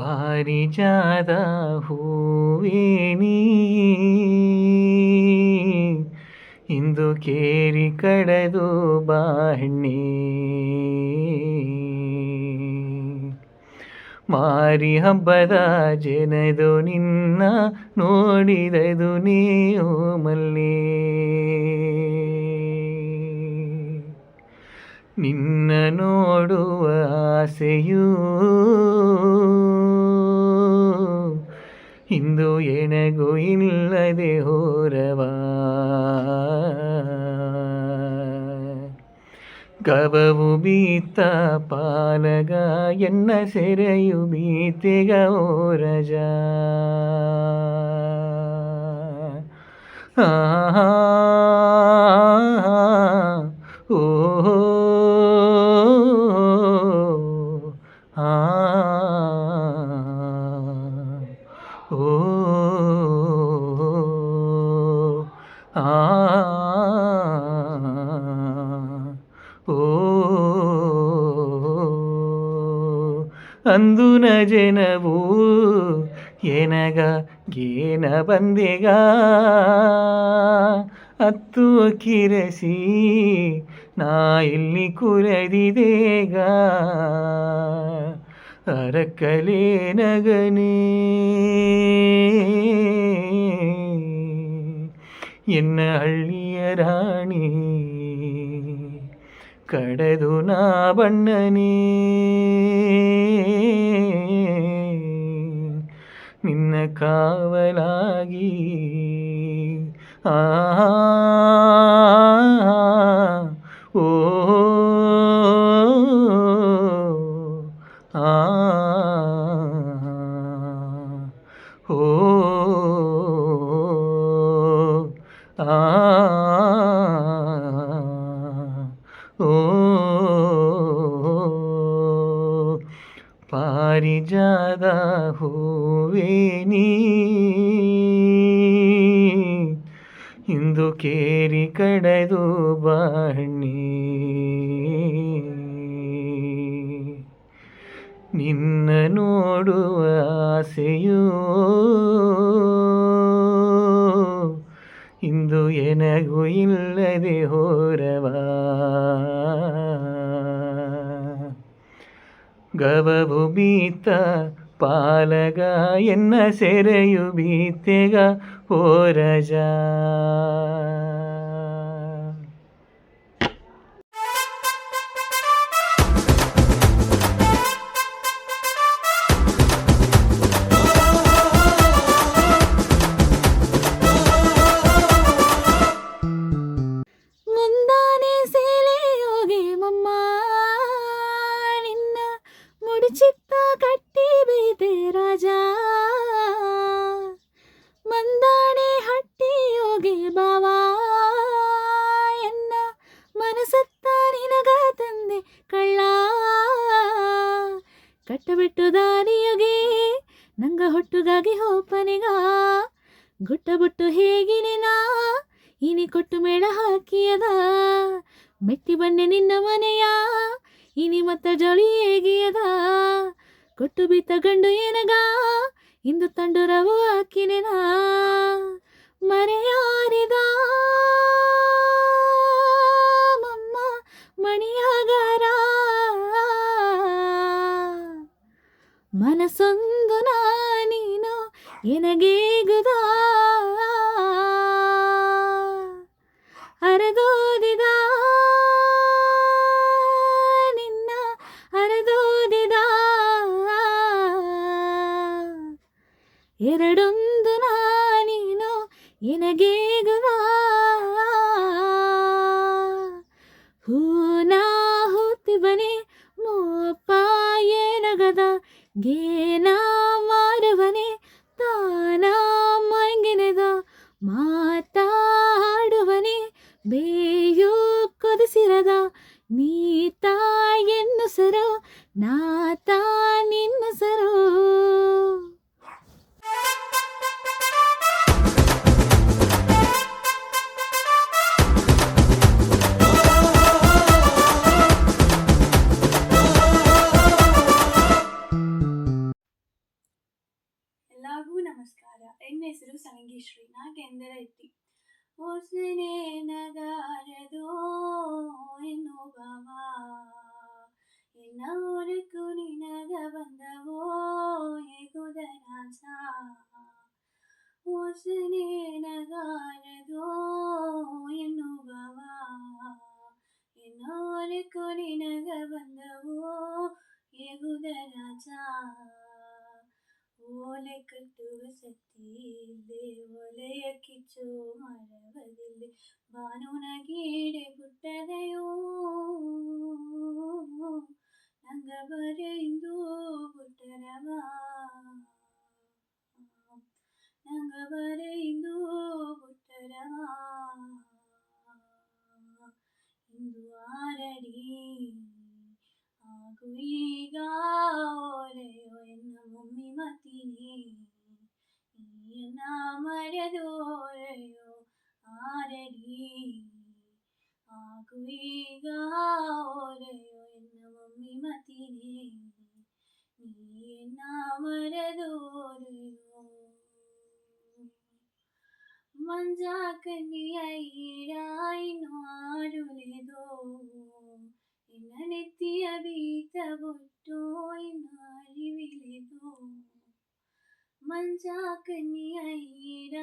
ಪಾರಿಜಾತ ಹೂವೇ ನೀ ಇಂದು ಕೇರಿ ಕಡದು ಬಾಹಣ್ಣಿ ಮಾರಿ ಹಬ್ಬದ ಜನದು ನಿನ್ನ ನೋಡಿದದು ನೀವು ಮಲ್ಲಿ ನಿನ್ನ ನೋಡುವ ಆಸೆಯೂ ಇಂದು ಎನಗೂ ಇಲ್ಲದೆ ಹೋರವ ಗವವು ಬೀತ ಪಾಲಗ ಎನ್ನ ಸೆರೆಯು ಬೀತೆಗ ಓರಜ ಓ ಓ ಅಂದುನ ಜನವು ಎನಗ ಗೇನ ಬಂದೆಗ ಅತ್ತು ಕಿರಸಿ ನಾ ಇಲ್ಲಿ ಕುರದಿದೇಗ ಅರಕಲೇ ನಗನೇ ಎನ್ನ ಹಳ್ಳಿಯ ರಾಣಿ ಕಡದು ನಾ ಬಣ್ಣನೇ ನಿನ್ನ ಕಾವಲಾಗಿ ಆ ಓ ಆ ಓ ಆ ಓ ಪಾರಿಜಾತ ಹೂವೇ ನೀ ಇಂದು ಕೇರಿ ಕಡದು ಬಾಹಣ್ಣಿ ನಿನ್ನ ನೋಡುವ ಆಸೆಯೂ ಇಂದು ಎನಗೂ ಇಲ್ಲದೆ ಹೋರವ ಗವವು ಬೀತ ಪಾಲಗ ಎನ್ನ ಸೆರೆಯು ಬೀತೆಗ ಓರಜ ಮುಂದಾನೆ ಸೇಲೆಯೋಗಿ ಮಮ್ಮ ನಿನ್ನ ಮುಡಿಚಿತ್ತ ಕಟ್ಟಿ ಬೀದೆ ರಾಜ ಮಂದಾಣೆ ಹಟ್ಟಿಯೋಗಿ ಬಾವಾ ಎನ್ನ ಮನಸತ್ತ ನಿನಗ ತಂದೆ ಕಳ್ಳ ಕಟ್ಟಬಿಟ್ಟು ದಾರಿಯೋಗಿ ನಂಗ ಹೊಟ್ಟುಗಾಗಿ ಹೋಪನಿಗ ಗುಟ್ಟ ಬಿಟ್ಟು ಹೇಗಿನೆನಾ ಇನಿ ಕೊಟ್ಟು ಮೇಳ ಹಾಕಿಯದ ಮೆಟ್ಟಿ ಬನ್ನೆ ನಿನ್ನ ಮನೆಯ ಇನಿ ಮತ್ತ ಜೋಳಿ ಹೇಗಿಯದ ಕೊಟ್ಟು ಬಿತ್ತ ಗಂಡು ಏನಗ ಇಂದು ತಂಡುರವು ಹಾಕಿನೆನ ಮರೆಯಾರಿದ ಮಮ್ಮ ಮಣಿಯಾಗಾರ ಮನಸೊಂದು ನೀನು ಎನಗೇಗುದ ಅರದೋದಿದ ನಿನ್ನ ಅರದೋದಿದ ಎರಡೊಂದು ನೀನು ಎನಗೇಗುದ ಹೂನಾ ಹೂತಿವನೆ ಮೋಪ ಏನಗದ ಗೇನ ಮಾರುವನೆ ತಾನ ಮಂಗಿನೆದ ಮಾತಾಡುವನೆ ಬೇಯು ಕೊದಿಸಿರದ ನೀತ ಎನ್ನು ಸರೋ ನಾತ ನಿನ್ನ ಸರೋ ನನ್ನ ಹೆಸರು ಸಂಗೀಶ್ರೀ. ನಾ ಕೆಂದರೈತಿ. ಹೊಸನೇ ನಗಾರದೋ ಎನ್ನುವವ ಎನ್ನವರೆಗೂ ನಿನಗ ಬಂದವೋ ಹೇಗುದ ರಾಜ. ಹೊಸನೇ ನಗಾರದೋ ಎನ್ನುವವ ಎನ್ನವರೆಗೂ ನಿನಗ ಬಂದವೋ ಹೇಗುದ ರಾಜ. ಓಲೆ ಕಟ್ಟುವ ಸತ್ತಿಲ್ಲೇ ಒಲೆಯ ಕಿಚ್ಚು ಮರವದಿಲ್ಲೆ ಬಾನುನ ಗೀಡೆ ಬಿಟ್ಟದೆಯೋ ನಂಗ ಬರೆಯಿಂದು ಬಿಟ್ಟರವ ನಂಗ ಬರೆಯಿಂದು ಬಿಟ್ಟರವ ಇಂದು ಆರಡಿ ಹಾಗೂ ಈಗ ಓರೆಯೋ ಎನ್ನ ಮಮ್ಮಿ ಮತಿನಿ ಎನ್ನ ಮರೆದೋರೆಯೋ ಆರಡಿ ಹಾಗೂ ಈಗ ಓರೆಯೋ ಎನ್ನ ಮಮ್ಮಿ ಮತಿನಿ ನೀ ಎನ್ನ ಮರೆದೋರೆಯೋ. ಮಂಜ ಕನ್ನಿಯ ಈಡ ಇನ್ನು ಆರುಳೆದೋ ಎನ್ನ ನೆತ್ತಿಯ ಬೀತ ಬೊಟ್ಟು ಇನ್ನು ಅರಿವಿಳೆದೋ. ಮಂಜ ಕನ್ನಿಯ ಈಡ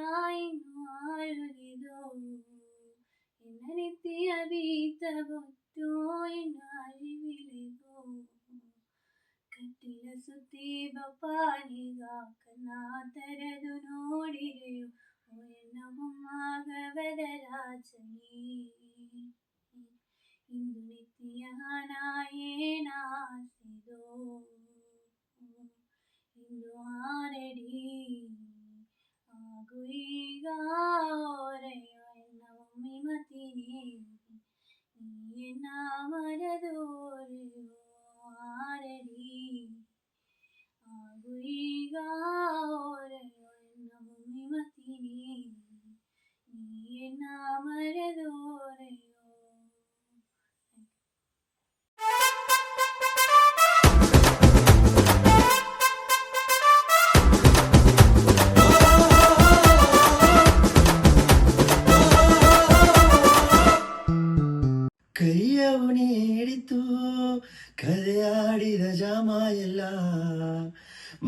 ಇನ್ನು ಆರುಳೆದೋ ಎನ್ನ ನೆತ್ತಿಯ ಬೀತ ಬೊಟ್ಟು ಇನ್ನು ಅರಿವಿಳೆದೋ. ಕಟ್ಟಿಲ ಸುತ್ತಿ ಬಪ್ಪಾನಿಗ ಕನ್ನ ತೆರೆದು ನೋಡಿರೆಯೋ ಎನ್ನ ಮೊಮ್ಮಗವದ ರಾಜನೇ. ಇಂದು ನೆತ್ತಿಯ ಹಣ ಏನಾಸಿದೋ ಇಂದು ಆರಡಿ ಹಾಗೂ ಈಗ ಓರೆಯೋ ಎನ್ನ ಮಮ್ಮಿ ಮತಿನಿ ನೀ ಎನ್ನ ಮರೆದೋರೆಯೋ ಆರಡಿ ಹಾಗೂ ಈಗ ಓರೆಯೋ ಎನ್ನ ಮಮ್ಮಿ ಮತಿನಿ ನೀ ಎನ್ನ ಮರೆದೋರೆಯೋ. ಕೈಯವು ನೀಡಿತು ಕರೆಯಾಡಿದ ಜಾಮ ಎಲ್ಲ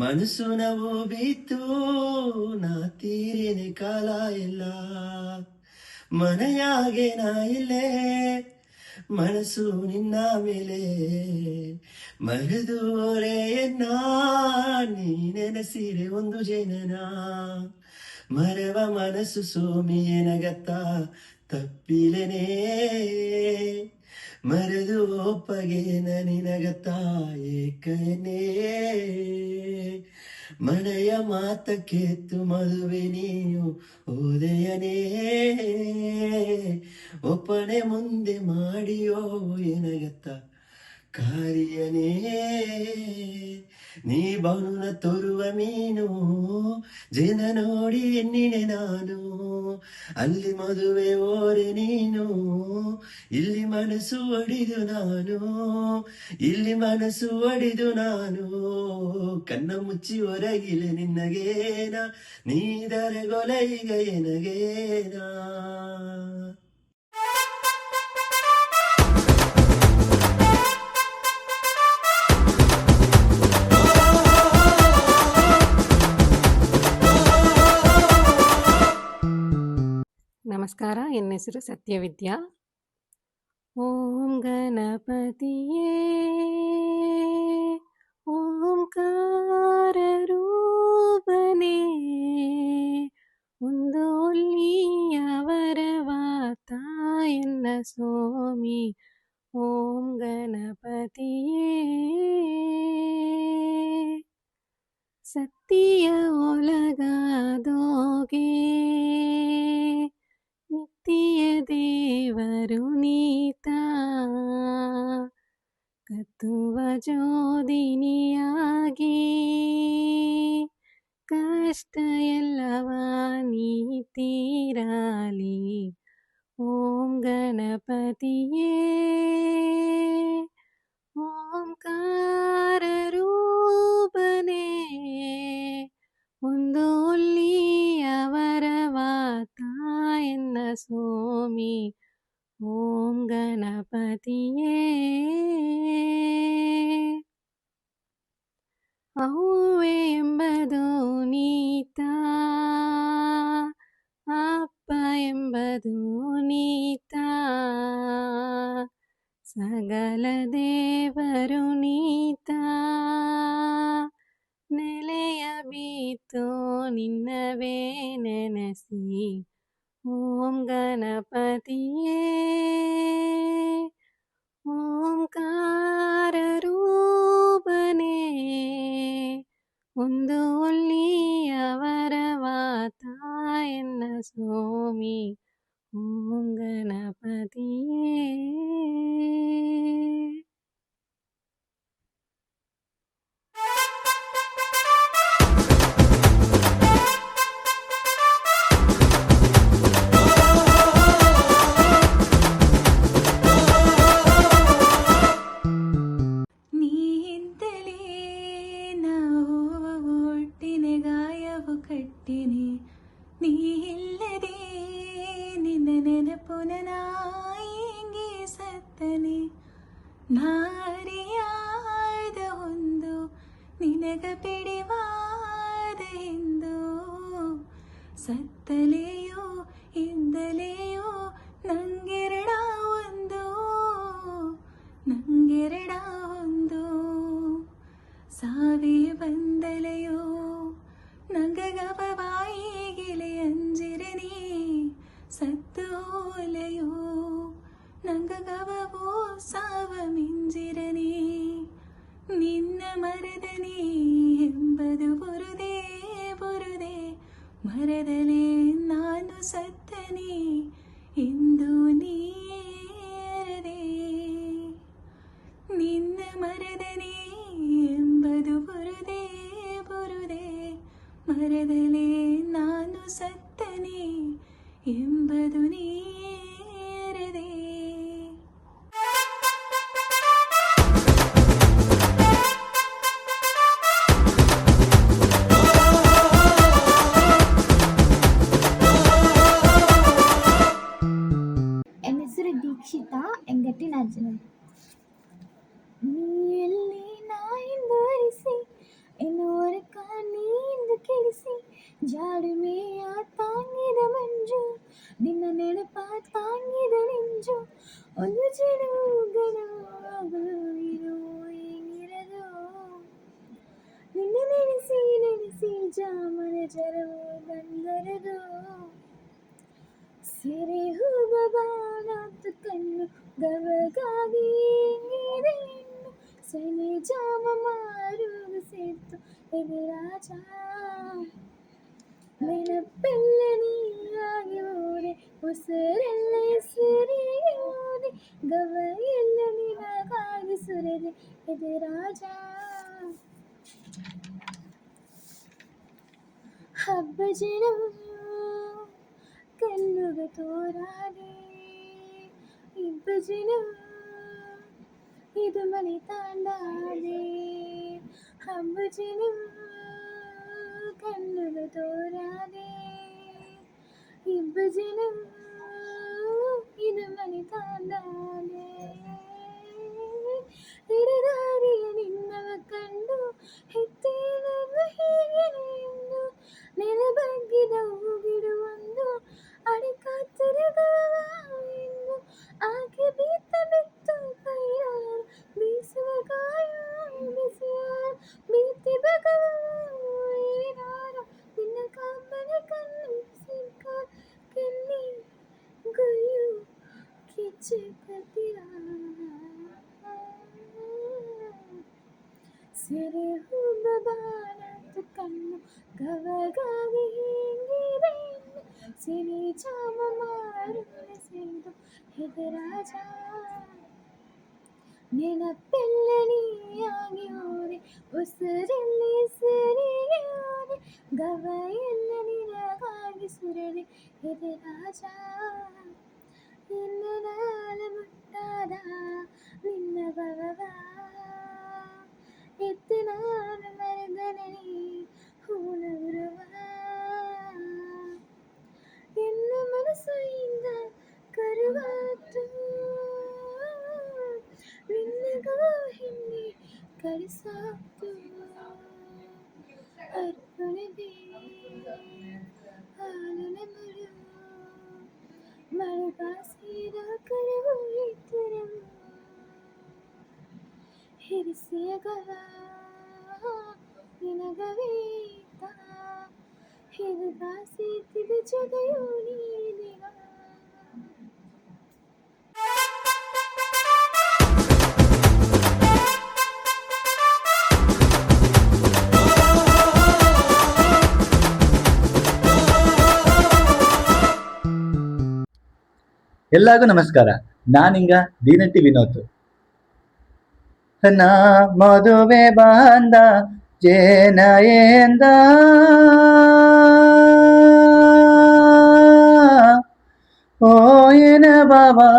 ಮನಸ್ಸು ನಾವು ಬಿತ್ತು ನಾ ತೀರೇನೆ ಕಾಲ ಎಲ್ಲ ಮನೆಯಾಗೆ ನಾ ಇಲ್ಲೇ ಮನಸ್ಸು ನಿನ್ನ ಮೇಲೆ ಮರೆದೋರೆಯನ್ನ ನೀ ನೆನೆಸಿರೆ ಒಂದು ಜನನ ಮರೆವ ಮನಸ್ಸು ಸೋಮಿಯನಗತ್ತ ತಪ್ಪಿಲೆನೇ ಮರೆದು ಒಪ್ಪಗೆ ನಿನಗತ್ತ ಏಕನೇ ಮನೆಯ ಮಾತ ಕೇತು ಮದುವೆ ನೀನು ಓದೆಯನೇ ಒಪ್ಪನೆ ಮುಂದೆ ಮಾಡಿಯೋ ಎನಗತ್ತ ಕಾರಿಯನೇ ನೀ ಬೌನ ತೋರುವ ಮೀನು ಜನ ನೋಡಿ ಎನ್ನಿನೆ ನಾನು ಅಲ್ಲಿ ಮದುವೆ ಓರೆ ನೀನು ಇಲ್ಲಿ ಮನಸ್ಸು ಒಡಿದು ನಾನು ಇಲ್ಲಿ ಮನಸ್ಸು ಒಡಿದು ನಾನು ಕಣ್ಣ ಮುಚ್ಚಿ ಹೊರಗಿಲೆ ನಿನ್ನಗೇನ ನೀದರಗೊಲ ಈಗ ಎನಗೇನಾ. ನಮಸ್ಕಾರ, ನನ್ನ ಹೆಸರು ಸತ್ಯವಿದ್ಯಾ. ಓಂ ಗಣಪತಿಯೇ ಓಂಕಾರ ರೂಪನೇ ಒಂದು ಒಳ್ಳೆಯವರವಾತ ಎನ್ನ ಸ್ವಾಮಿ. ಓಂ ಗಣಪತಿಯೇ ಸತ್ಯ ಒಳಗಾದೋಗೆ ನಿತ್ಯ ದೇವರು ನೀತ ಕತ್ತುವ ಜೋದಿನಿಯಾಗಿ ಕಷ್ಟ ಎಲ್ಲವ ನೀತಿರಲಿ. ಓಂ ಗಣಪತಿಯೇ ಓಂಕಾರ ರೂಪನೇ ಒಂದು ಒಳ್ಳೆಯವರವಾತ ಸ್ವಾಮಿ ಓಂ ಗಣಪತಿಯೇ ಅವ್ವೆ ಎಂಬುದು ನೀತ ಅಪ್ಪ ಎಂಬುದು ನೀತ ಸಕಲ ದೇವರು ನೀತ ನೆಲೆಯ ಬೀತು ನಿನ್ನವೇ ನೆನೆಸಿ ಓಂ ಗಣಪತಿಯೇ ಓಂಕಾರ ರೂಪನೇ ಒಂದು ಒಳ್ಳೆಯವರ ವಾತ ಎನ್ನ ಸ್ವಾಮಿ ಓಂ ಗಣಪತಿಯೇ ನೀ ಇದ್ದಲೇ ನಾವು ಒಟ್ಟಿನ ಗಾಯವು ಕಟ್ಟಿನಿ ನೀ ಇಲ್ಲದೆ ನಿನ್ನ ನೆನಪು ನನಗೆ ಸತ್ತನೆ ನಾರಿಯಾದ ಒಂದು ನಿನಗ ಪಿಡಿವಾದ ಎಂದು ಸತ್ತಲೆಯೋ ಇದ್ದಲೆಯೋ ನಂಗೆರಡ ಒಂದು ನಂಗೆರಡ ಒಂದು ಸಾವೇ ಬಂದಲೆಯೋ ನಂಗಗವಾಯಿಗಿಲೆ ಅಂಜಿರನಿ ಸತ್ತು ಹೋಲೆಯೋ ನಂಗಗವೋ ಸಾವ ಮಿಂಜಿರನಿ ನಿನ್ನ ಮರದನಿ ಎಂಬುದು ಬುರುದೇ ಬುರುದೇ ಮರದಲೇ ನಾನು ಸತ್ತನಿ ಎಂದು ನೀರದೆ ನಿನ್ನ ಮರದನಿ ಎಂಬುದು ಬುರುದೇ ಬುರುದೇ ಮರದಲೇ ನಾನು ಸತ್ತನಿ ಎಂಬುದು ನೀರದೆ ನನ್ನ ಹೆಸರು ದೀಕ್ಷಿತಾ ಎಂಗಟ್ಟಿ ನಾಜನ ನೀಯಲ್ಲಿ ನಾಯಿಂದ ಅರಿಸಿ ಎನ್ನುವರಕ ನೀಂದು ಕೆಡಿಸಿ ಜಾಡುಮೆಯ ತಾಂಗಿದ ಮಂಜು ನಿನ್ನ ನೆನಪ ತಾಂಗಿದ ನೆಂಜು ಒಂದು ಚಿಡುಗನು ಆಗಲು ಇರೋ ಏನಿರದು ನಿನ್ನ ನೆನೆಸಿ ನೆನೆಸಿ ಜಾಮನ ಜರವು ಬಂದರದು ಸೆರೆ ಹೂವ ಬಾಣಾತು ಕಣ್ಣು ಗವಗಾಗಿ ನೀರೇನು ಸೆನೆ ಜಾಮ ಮಾರುಗ ಸೇತು ಎದುರಾಜ ನೆನಪೆಲ್ಲ ನೀರಾಗಿ ಹೋದೆ ಉಸಿರೆಲ್ಲ ಹೆಸರಿಗೆ ಹೋದೆ ಗವ ಎಲ್ಲ ನಿನಗಾಗಿ ಸುರಿದೆ ಎದುರಾಜ ಹಬ್ಬ ಜನವು ಕಣ್ಣುಗ ತೋರಾದೆ ಇಬ್ಬ ಜನ ಇದು ಮನೆ ತಾಂಡಾದೆ ಹಬ್ಬ ಜನ ಕಣ್ಣುಗ ತೋರಾದೆ ಇಬ್ಬ ಜನ ಇದು ಮನೆ ತಾಂಡಾದೆ ಹಿಡಿದಾರಿಯ ನಿನ್ನವ ಕಂಡು ಹೆತ್ತೇನವ ಹೀಗೆ ಎಂದು ನೆಲ ಬಗ್ಗಿದ ಹೂಗಿಡುವೊಂದು ಅಡಿಕಾತರಗವ ಎಂದು ಆಕೆ ಬೀತ ಬಿತ್ತು ಕೈಯಾರು ಬೀಸುವ ಗಾಯ ಬಿಸಿಯಾರು ಬೀತಿ ಬಗವ ಏನಾರು ನಿನ್ನ ಕಾಂಬನ ಕಣ್ಣು ಸಿಕ್ಕ ಕೆನ್ನಿ ಗುಯ್ಯು ಕಿಚ್ಚು ಕತ್ತಿರ ಸೆರೆ ಹೂವ ಬಾಣತ್ತು ಕಣ್ಣು ಗವಗಾಗಿ ಹಿಂಗಿದೆ ಸಿರಿ ಜಾಮ ಮಾರುವೆ ಸೇದು ಹೆದರಾಜ ನೆನಪೆಲ್ಲ ನೀಯಾಗಿ ಹೋದೆ ಉಸಿರಲ್ಲಿ ಸರಿಗೆ ಹೋದೆ ಗವ ಎಲ್ಲ ನಿನಗಾಗಿ ಸುರದೆ ಹೆದರಾಜ ನಿನ್ನ ನಾಳ ಮುಟ್ಟಾದ ನಿನ್ನ ಭವವ ಎತ್ತು ನಾನು ಮರದನೆ ಹೂನಗುರುವ ಎನ್ನ ಮನಸ್ಸು ಇಂದ ಹಾಲು ನೆಮರು ಮಳೆಗಾಸಿದ ಕರವು ಇದ್ದರು ಹಿರಿಸಿಯ ಗವ ನಿನಗವೀತ ಹಿರಿದಾಸೀತಿದ ಜೊತೆಯು ನೀನಿಗ ಎಲ್ಲರಿಗೂ ನಮಸ್ಕಾರ. ನಾನಿಂಗ ದೀನಟ್ಟಿ ವಿನೋದ್. ನಾ ಮದುವೆ ಬಾಂಧ ಜೇನಯೇಂದ ಓಯನ ಬಾಬಾ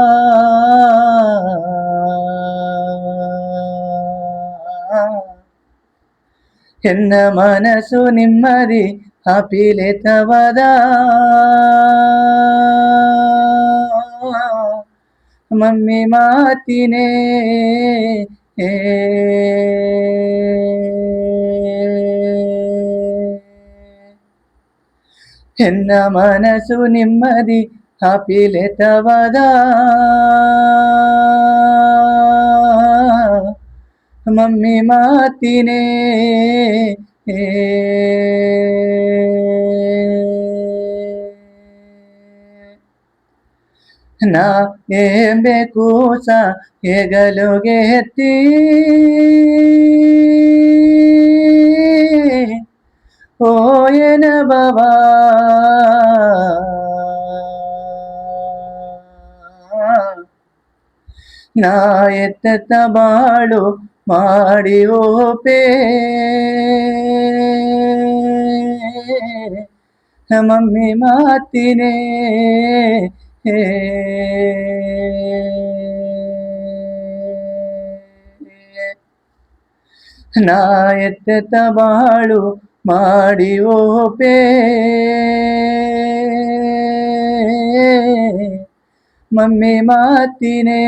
ಎನ್ನ ಮನಸ್ಸು ನಿಮ್ಮದಿ ಅಪಿಲಿತವದ ಮಮ್ಮಿ ಮಾತಿನೇ ಎನ್ನ ಮನಸ್ಸು ನಿಮ್ಮದಿ ಅಪಿಲಿತವದ ಮಮ್ಮಿ ಮಾತಿನೇ ನಾ ಏಂಬೇಕು ಸ ಹೆಗಲುಗೆ ಎತ್ತಿ ಓಯನ ಬಾಬಾ ನಾ ಎತ್ತ ಬಾಳು ಮಾಡಿ ಓಪೆ ಮಮ್ಮಿ ಮಾತಿನೇ ನಾ ಎತ್ತ ಬಾಳು ಮಾಡಿ ಓಪೆ ಮಮ್ಮಿ ಮಾತಿನೇ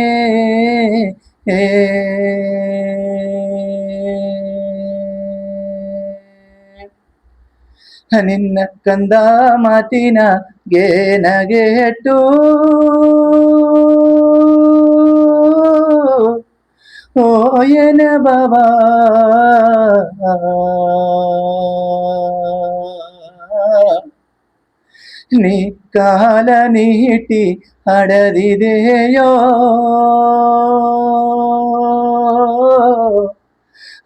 ನಿನ್ನ ಕಂದ ಮಾತಿನ ಗೇನಗೆಟ್ಟು ಓಯನ ಬಾಬಾ ನೀ ಕಾಲ ನೀಟಿ ಹಡದಿದೆಯೋ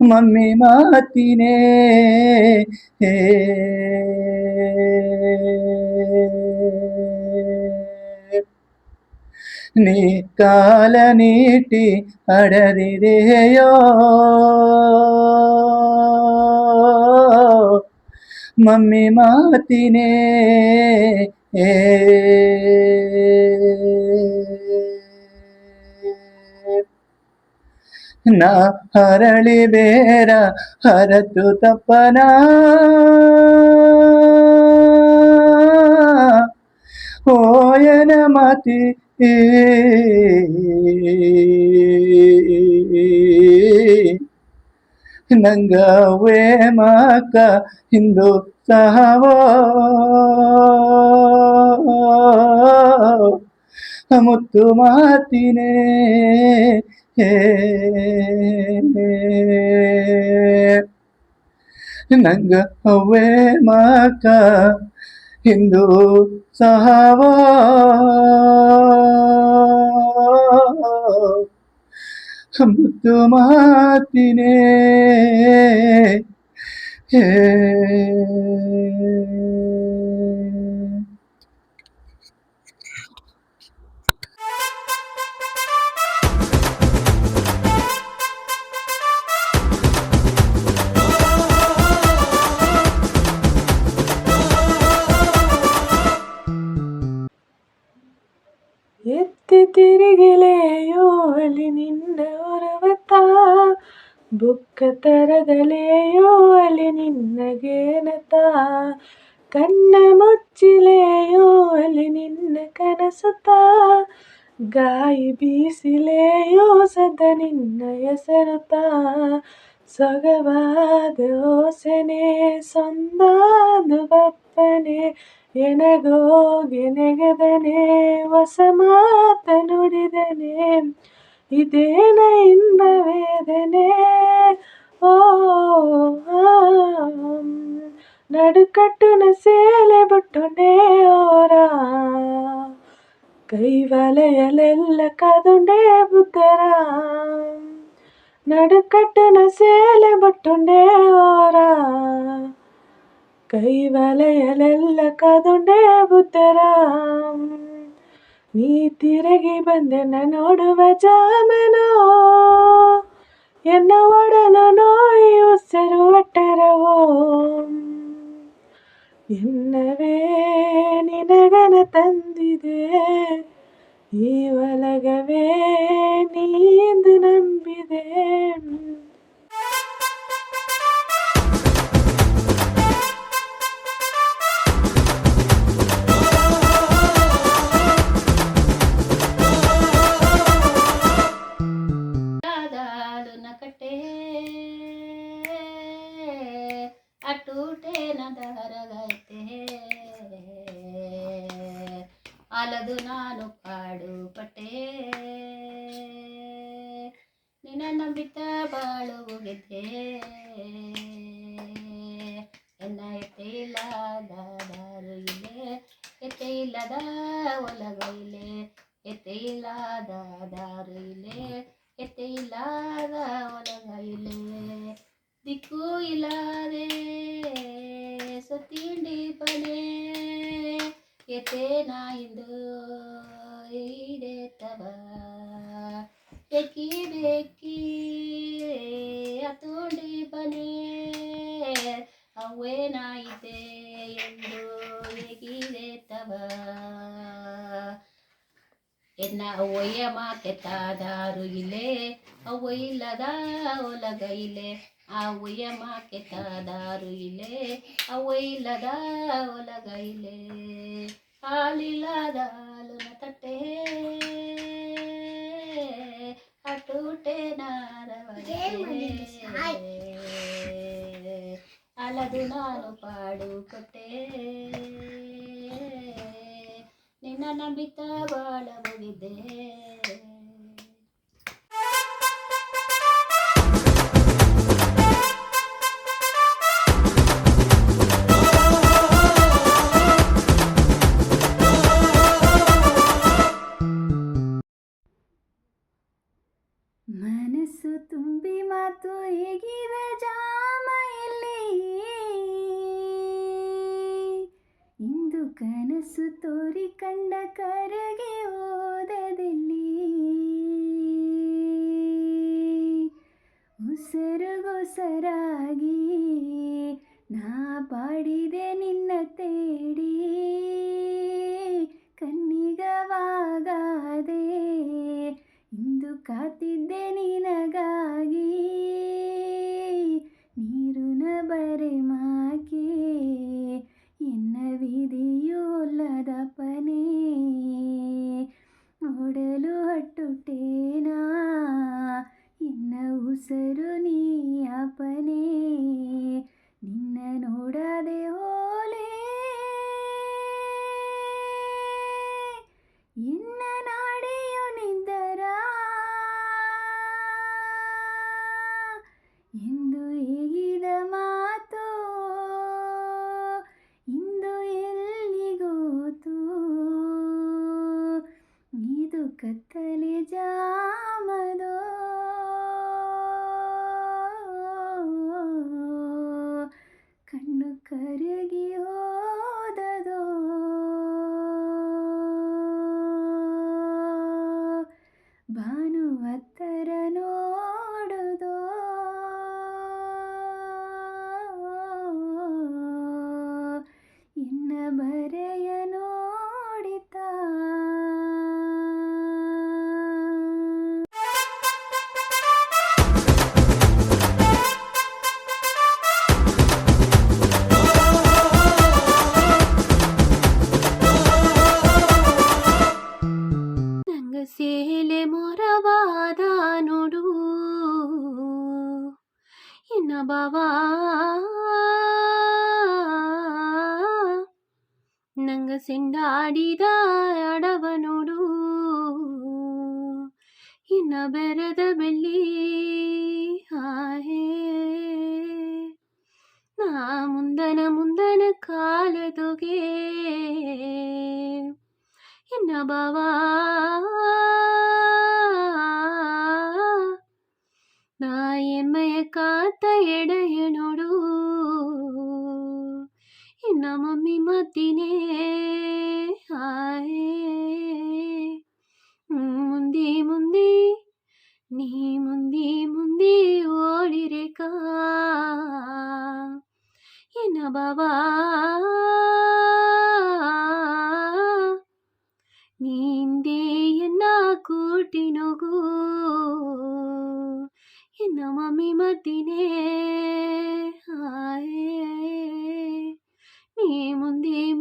ಮಮ್ಮಿ ಮಾತಿನೇ ನೀ ಕಾಲ ನೀಟಿ ಹಡದಿದೆಯೋ ಮಮ್ಮಿ ಮಾತಿನೇ ನಾ ಹರಳಿ ಬೇರ ಹರತು ತಪ್ಪನ ಓಯನ ಮಾತಿ ನಂಗ ವೇಮಕ ಹಿಂದೂ ಸಹವೋ ಮುತ್ತು ಮಾತಿನೇ ನಂಗ ವೇಮಕ ಹಿಂದೂ ಸಹವೋ ಮುತ್ತು ಮಾತಿನೇ ಎತ್ತಿ ತಿರುಗಿಲೆಯೋ ಅಲ್ಲಿ ನಿನ್ನ ಹೊರವತ ಬುಕ್ಕ ತರದಲೆಯೋ ಅಲ್ಲಿ ನಿನ್ನಗೇನತ ಕಣ್ಣ ಮುಚ್ಚಿಲೆಯೋ ಅಲ್ಲಿ ನಿನ್ನ ಕನಸುತ್ತ ಗಾಯಿ ಬೀಸಿಲೆಯೋ ಸದ ನಿನ್ನ ಹೆಸರುತ ಸೊಗವಾದ ಓಸನೆ ಸೊಂದಾದು ಬಪ್ಪನೆ ಎನಗೋಗೆನೆಗದನೆ ಹೊಸ ಮಾತ ನುಡಿದನೆ ಇದೇನ ಇನ್ಮ ವೇದನೆ ಓ ನಡುಕಟ್ಟುನ ಸೇಲೆ ಬುಟ್ಟುಂಡೆ ಓರ ಕೈವಲೆಯಲೆಲ್ಲ ಕದುಂಡೆ ಬುದ್ಧರ ನಡುಕಟ್ಟುನ ಸೇಲೆ ಬುಟ್ಟುಂಡೆ ಓರ ಕೈವಲೆಯಲೆಲ್ಲ ಕದುಂಡೆ ಬುದ್ಧರ ನೀ ತಿರುಗಿ ಬಂದೆನ ನೋಡುವ ಜಾಮನೋ ಎನ್ನ ಒಡಲು ನೋಯಿ ಉಸಿರು ಒಟ್ಟರವೋ ಎನ್ನವೇ ನಿನಗನ ತಂದಿದೆ ಈ ಒಲಗವೇ ನೀಂದು ನಂಬಿದೆ ಕಟ್ಟೆ ಅಟೂಟೇನ ದರಗೈತೆ ಅಲದು ನಾನು ಕಾಡು ಪಟ್ಟೆ ನಿನ್ನ ನಂಬಿತ ಬಾಳುವುಗಿದೆ ಎನ್ನ ಎತ್ತೆ ಇಲ್ಲದ ದಾರು ಇಲ್ಲೇ ಎತ್ತೆ ಇಲ್ಲದ ಒಲಗ ಇಲ್ಲೇ ಎತ್ತೆ ಇಲ್ಲದ ದಾರು ಇಲ್ಲೇ ಎತ್ತೆ ಇಲ್ಲದ ಒಲಗ ಇಲ್ಲೇ ದಿಕ್ಕು ಇಲ್ಲದೆ ಸತಿಂಡಿ ಬನೆ ಎತ್ತೆ ನಾಯಿಂದು ಈಡೇತವ ಬೇಕಿ ಬೇಕಿ ಹತ್ತುಂಡಿ ಬನೆ ಅವೇ ನಾಯಿತೆ ಎಂದು ಹೇಗಿರೇತವ ಎನ್ನ ಅವ್ವಯ್ಯ ಮಾಕೆತ್ತಾದಾರು ಇಲ್ಲೇ ಅವ್ವ ಇಲ್ಲದ ಒಲಗ ಇಲ್ಲೇ ಅವ್ವಯ್ಯ ಮಾಕೆತ್ತಾದಾರು ಇಲ್ಲೇ ಅವ್ವ ಇಲ್ಲದ ಒಲಗ ಇಲ್ಲೇ ಹಾಲಿಲ್ಲದ ಹಾಲುನ ತಟ್ಟೆ ಅಟೂಟೆ ಅಲದು ನಾನು ಪಾಡು ಕೊಟ್ಟೆ ನಿನ್ನ ನಂಬಿತ ಬಾಳಬಹುದಿದೆ ಮನಸ್ಸು ತುಂಬಿ ಮಾತು ಹೇಗಿದ ಜಾಮಯಲ್ಲಿ ಇಂದು ಕನಸು ತೋರಿ ಕಂಡ ಕರಗೆ ಹೋದದಲ್ಲಿ ಉಸರುಗೊಸರಾಗಿ ನಾ ಪಾಡಿದೆ ನಿನ್ನ ತೇಡಿ ಕಣ್ಣಿಗವಾಗದೆ ಇಂದು ಕಾತಿದ್ದೆ ನಿನಗಾಗಿ ನೀರುನ ಬರೆಮಾಕೆ ಎನ್ನ ವಿಧಿಯು ಒಲ್ಲದ ಪನೆ ಓಡಲು ಹಟ್ಟುಟೇನಾ ಎನ್ನ ಉಸರು ನೀ ಅಪನೆ ನಿನ್ನ ನೋಡದೆ ಹೋಲೆ ಎನ್ನ ನಾಡಿಯು ನಿಂದರ ಎಂದು ಹೇಗಿದ ಮಾತು ಇಂದು ಎಲ್ಲಿಗೋತು ಇದು ಕತ್ತಲೆ ಜಾಮದೋ ಕಣ್ಣು ಕರಗಿ ಹೋದದೋ ಭಾನು ಹತ್ತರ ನೋಡುದೋ ಇನ್ನ ಬರೆಯ ನೋಡಿತಾ ಬಾವಾ ನಂಗ ಸೆಂಡಾಡಿದ ಅಡವ ನೋಡು ಇನ್ನ ಬೆರೆದ ಬೆಳ್ಳಿ ಹಾಹೇ ನಾ ಮುಂದನ ಕಾಲದೊಗೆ ಎನ್ನ ಬಾವಾ ನಾ ಎಮ್ಮೆಯ ಕಾತ ಎಡೆಯ ನೋಡು ಇನ್ನ ಮಮ್ಮಿ ಮತ್ತಿನೇ ಹಾಯೇ ಮುಂದೆ ನೀ ಮುಂದೆ ಓಡಿರೇಕಾ ಎನ್ನ ಬಾವಾ ನೀಂದೇ ಎನ್ನ ಕೂಟಿನೋಗು ಎನ್ನ ಮಮ್ಮಿ ಮತ್ತಿನೇ ಹಾಯೇ ನೀ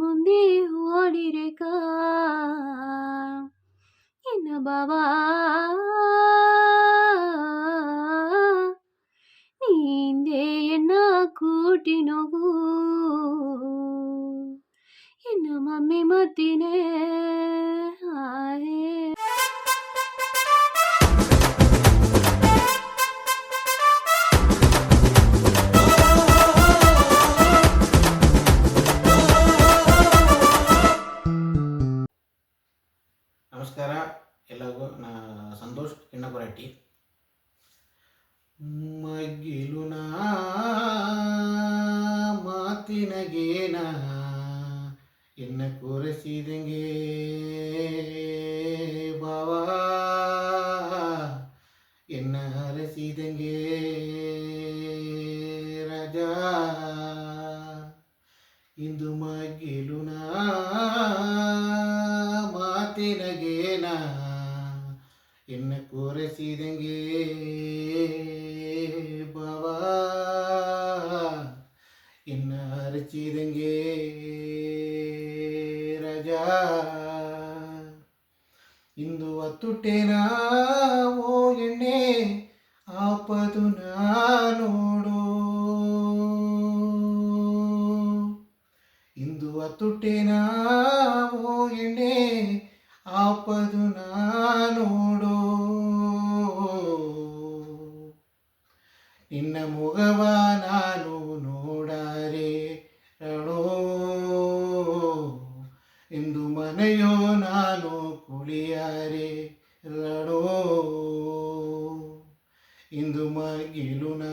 ಮುಂದೆ ಓಡಿರೇಕಾ ಎನ್ನ ಬಾವಾ ನೀಂದೇ ಎನ್ನ ಕೂಟಿನೋಗು ಎನ್ನ ಮಮ್ಮಿ ಮತ್ತಿನೇ ಹಾಯೇ ನಮಸ್ಕಾರ ಎಲ್ಲರಿಗೂ. ಸಂತೋಷ್ ಕಿಣ್ಣಕೊರಟ್ಟಿ. ಮಗ್ಗಿಲು ನಾ ಮಾತಿನಗೇನ ಎನ್ನ ಕೂರಿಸಿದಂಗೆ ಬಾವಾ ಎನ್ನ ಹರಸಿದಂಗೆ ರಾಜಾ ಇಂದು ಮಗ್ಗಿಲು ನಾ ಮಾತಿನಗೇನ ಎನ್ನ ಕೂರಿಸಿದಂಗೆ ಬಾವಾ ಎನ್ನ ಹರಚಿದಂಗೆ ರಾಜಾ ಇಂದು ಅತ್ತುಟ್ಟೇನ ಓ ಎಣ್ಣೆ ಆಪದು ನೋಡು ಇಂದು ಅತ್ತುಟ್ಟೇನ ಓ ಎಣ್ಣೆ ಆಪದು ನೋಡು ನಿನ್ನ ಮುಗವ ನಾನು ನೋಡಾರೆ ರಣೋ ಇಂದು ಮನೆಯೋ ನಾನು ಕುಳಿಯಾರೆ ರಣೋ ಇಂದು ಮಗಿಲು ನಾ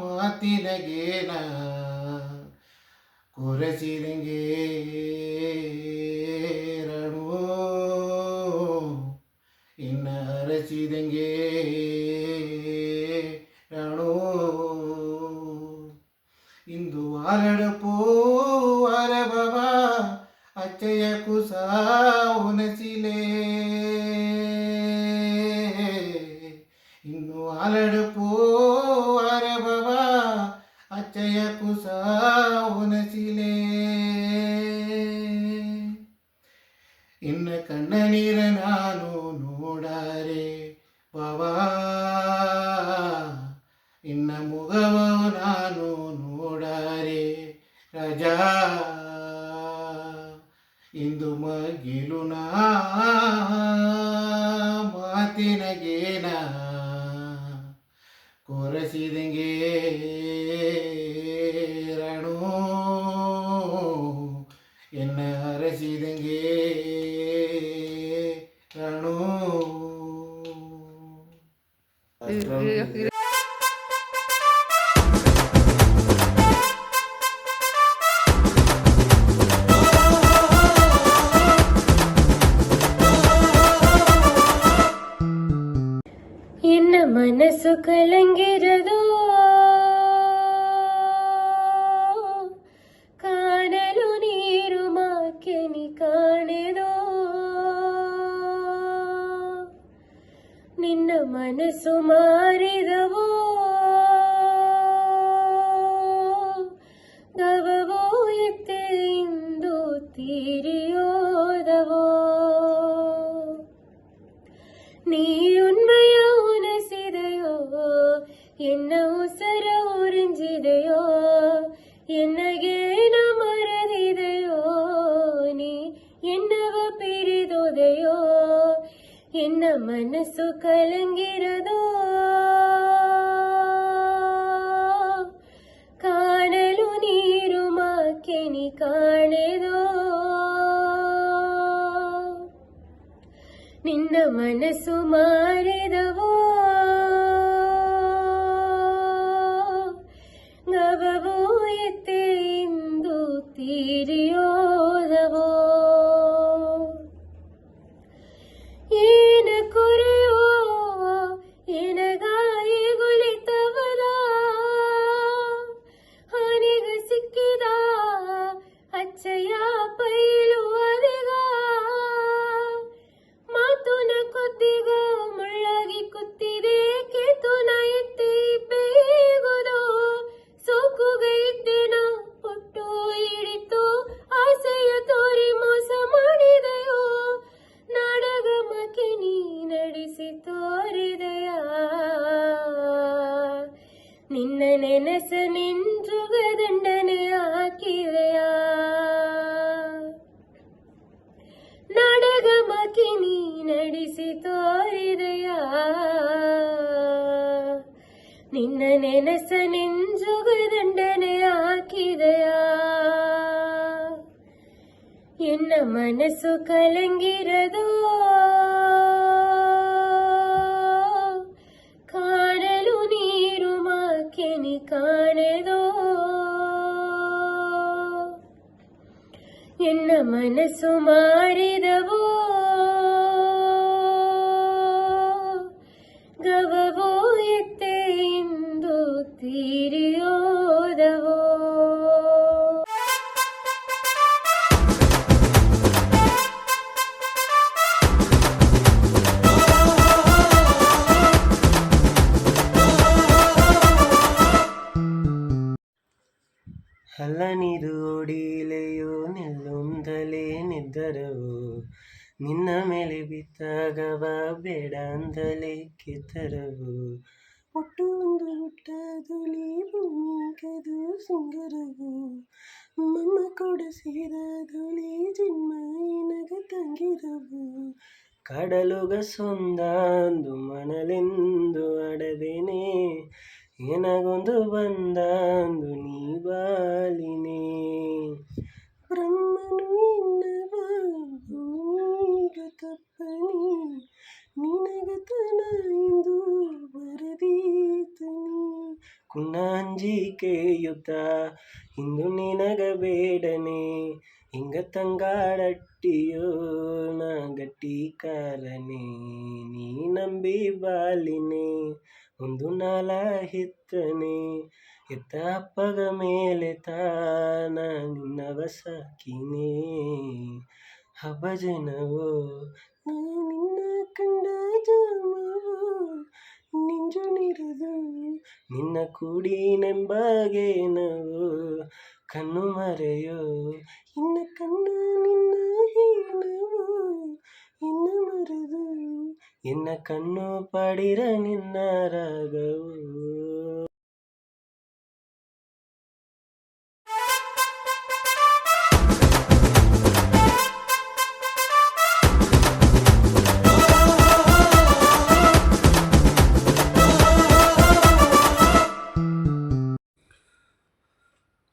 ಮಾತಿನಗೇನ ಕೊರಸಿದಂಗೆ ರಣೋ ಇನ್ನ ಹರಸಿದಂಗೆ ರಣೋ ಇಂದು ವಾರಡಪೋ ವಾರಬವ ಅಚ್ಚಯ ಕುಸ ಉನಸಿಲೆ ಇನ್ನು ವಾರಡಪೋ ವಾರಬವ ಅಚ್ಚಯ ಕುಸ ಉನಸಿಲೆ ಇನ್ನ ಕಣ್ಣ ನೀರ ನಾನು ನೋಡಾರೆ ಬಾವಾ ಇನ್ನ ಮುಗವ ನಾನು ನೋಡಾರೆ ರಾಜಾ ಇಂದು ಮಗಿಲು ನಾ ಮಾತಿನಗೇನ ಕೊರಸಿದಂಗೆ ರಣೋ ಎನ್ನ ಹರಸಿದಂಗೆ ರಣೋ ಎನ್ನ ಮನಸ್ಸು ಕಲಂಗಿರದು ಕಾಣಲು ನೀರು ಮಾಕೆನಿ ಕಾಣೆದೋ ನಿನ್ನ ಮನಸ್ಸು ಮಾರಿದವೋ ಗವವೋ ಎತ್ತೆ ಇಂದು ತೀರಿಯೋದವೋ ನೀ ಉನ್ಮಯ ಉನಸಿದೆಯೋ ಎನ್ನ ಎನ್ನಗೇನ ಮರೆದಿದೆಯೋ ನೀ ಎನ್ನವ ಪಿರಿದೊದೆಯೋ ಎನ್ನ ಮನಸ್ಸು ಕಲಂಗಿರದೋ ಕಾಣಲು ನೀರು ಮಾಕೆನಿ ಕಾಣೆದೋ ನಿನ್ನ ಮನಸ್ಸು ಮಾರಿದವೋ ಗವವೋ ಎತ್ತೆ ಇಂದು ತೀರಿಯೋದವೋ ಏನ ಕೊರೆಯೋ ಎನಗಾಯಿ ಗುಲಿತವದ ಹನಿಗ ಸಿಕ್ಕಿದ ಅಚ್ಚಯ್ಯ ಪೈಲು ಅದಿಗ ಮಾತುನ ಕೊತ್ತಿಗೋ ಮುಳ್ಳಾಗಿ ಕುತ್ತಿದೆ ಕೇತುನ ಎತ್ತಿ ಬೇಗುದು ಸೋಕುಗ ಇದ್ದೇನ ಪುಟ್ಟು ಹಿಡಿತು ಆಸೆಯ ತೋರಿ ಮೋಸ ಮಾಡಿದೆಯೋ ನಾಡಗ ಮಕೆ ನೀ ನಡೆಸಿ ತೋರಿದೆಯ ನಿನ್ನ ನೆನಸ ನಿಂಜುಗ ದಂಡನೆ ಹಾಕಿದೆಯ ನಾಡಗ ಮಕೆ ನೀ ನಡೆಸಿ ತೋರಿದೆಯ ನಿನ್ನ ನೆನಸ ನಿಂಜುಗ ದಂಡನೆ ಹಾಕಿದೆಯ ಎನ್ನ ಮನಸ್ಸು ಕಲಂಗಿರದೋ ಕಾಣಲು ನೀರು ಮಾಕೆನಿ ಕಾಣೆದೋ ಎನ್ನ ಮನಸ್ಸು ಮಾರಿದವೋ ಗವವೋ ಎತ್ತೆ ಇಂದು ತೀರಿಯೋದವೋ ಹಲ್ಲ ನೀರು ಓಡಿಲೆಯೋ ನಿಲ್ಲೊಂದಲೇ ನಿದ್ದರವು ನಿನ್ನ ಮೇಲೆ ಬಿತ್ತಾಗವ ಬೇಡ ಅಂದಲೇ ಕಿತ್ತರವು ಒಟ್ಟು ಒಂದು ಹುಟ್ಟ ಧೂಳಿ ಭೂಮಿಗದು ಸಿಂಗರವು ಮಮ್ಮ ಕೊಡಿಸಿದ ಧೂಳಿ ಜಿಮ್ಮ ನಗ ತಂಗಿರವು ಕಡಲುಗ ಸೊಂದಂದು ಮನಲೆಂದು ಅಡದೇನೆ ಏನಗೊಂದು ಬಂದಂದು ನೀ ಬಾಲಿನೇ ಬ್ರಹ್ಮನು ಇನ್ನವ ಭೂಮಿಗ ತಪ್ಪನಿ ನಿನಗತನ ಇಂದು ಬರದೀತನಿ ಕುಣ್ಣಂಜಿಕೆಯುತ ಇಂದು ನಿನಗ ಬೇಡನೆ ಹಿಂಗ ತಂಗಾಡಟ್ಟಿಯೋ ನಾ ಗಟ್ಟಿ ಕಾರನೆ ನೀ ನಂಬಿ ಬಾಲಿನೆ ಒಂದು ನಾಲ ಹಿತ್ತನೆ ಎತ್ತ ಅಪ್ಪಗ ಮೇಲೆ ತಾನ ನಿನ್ನವ ಸಾಕಿನೇ ಹಬ್ಬ ಜನವೋ ನಾ ನಿನ್ನ ಕಂಡ ಜಾಮವೋ ನಿಂಜು ನಿರದು ನಿನ್ನ ಕೂಡಿ ನೆಂಬಾಗೇನವೋ ಕಣ್ಣು ಮರೆಯೋ ಇನ್ನ ಕಣ್ಣ ನಿನ್ನ ಹೀನವೋ ಇನ್ನ ಮರೆದು ಎನ್ನ ಕಣ್ಣು ಪಾಡಿರ ನಿನ್ನ ರಾಗವು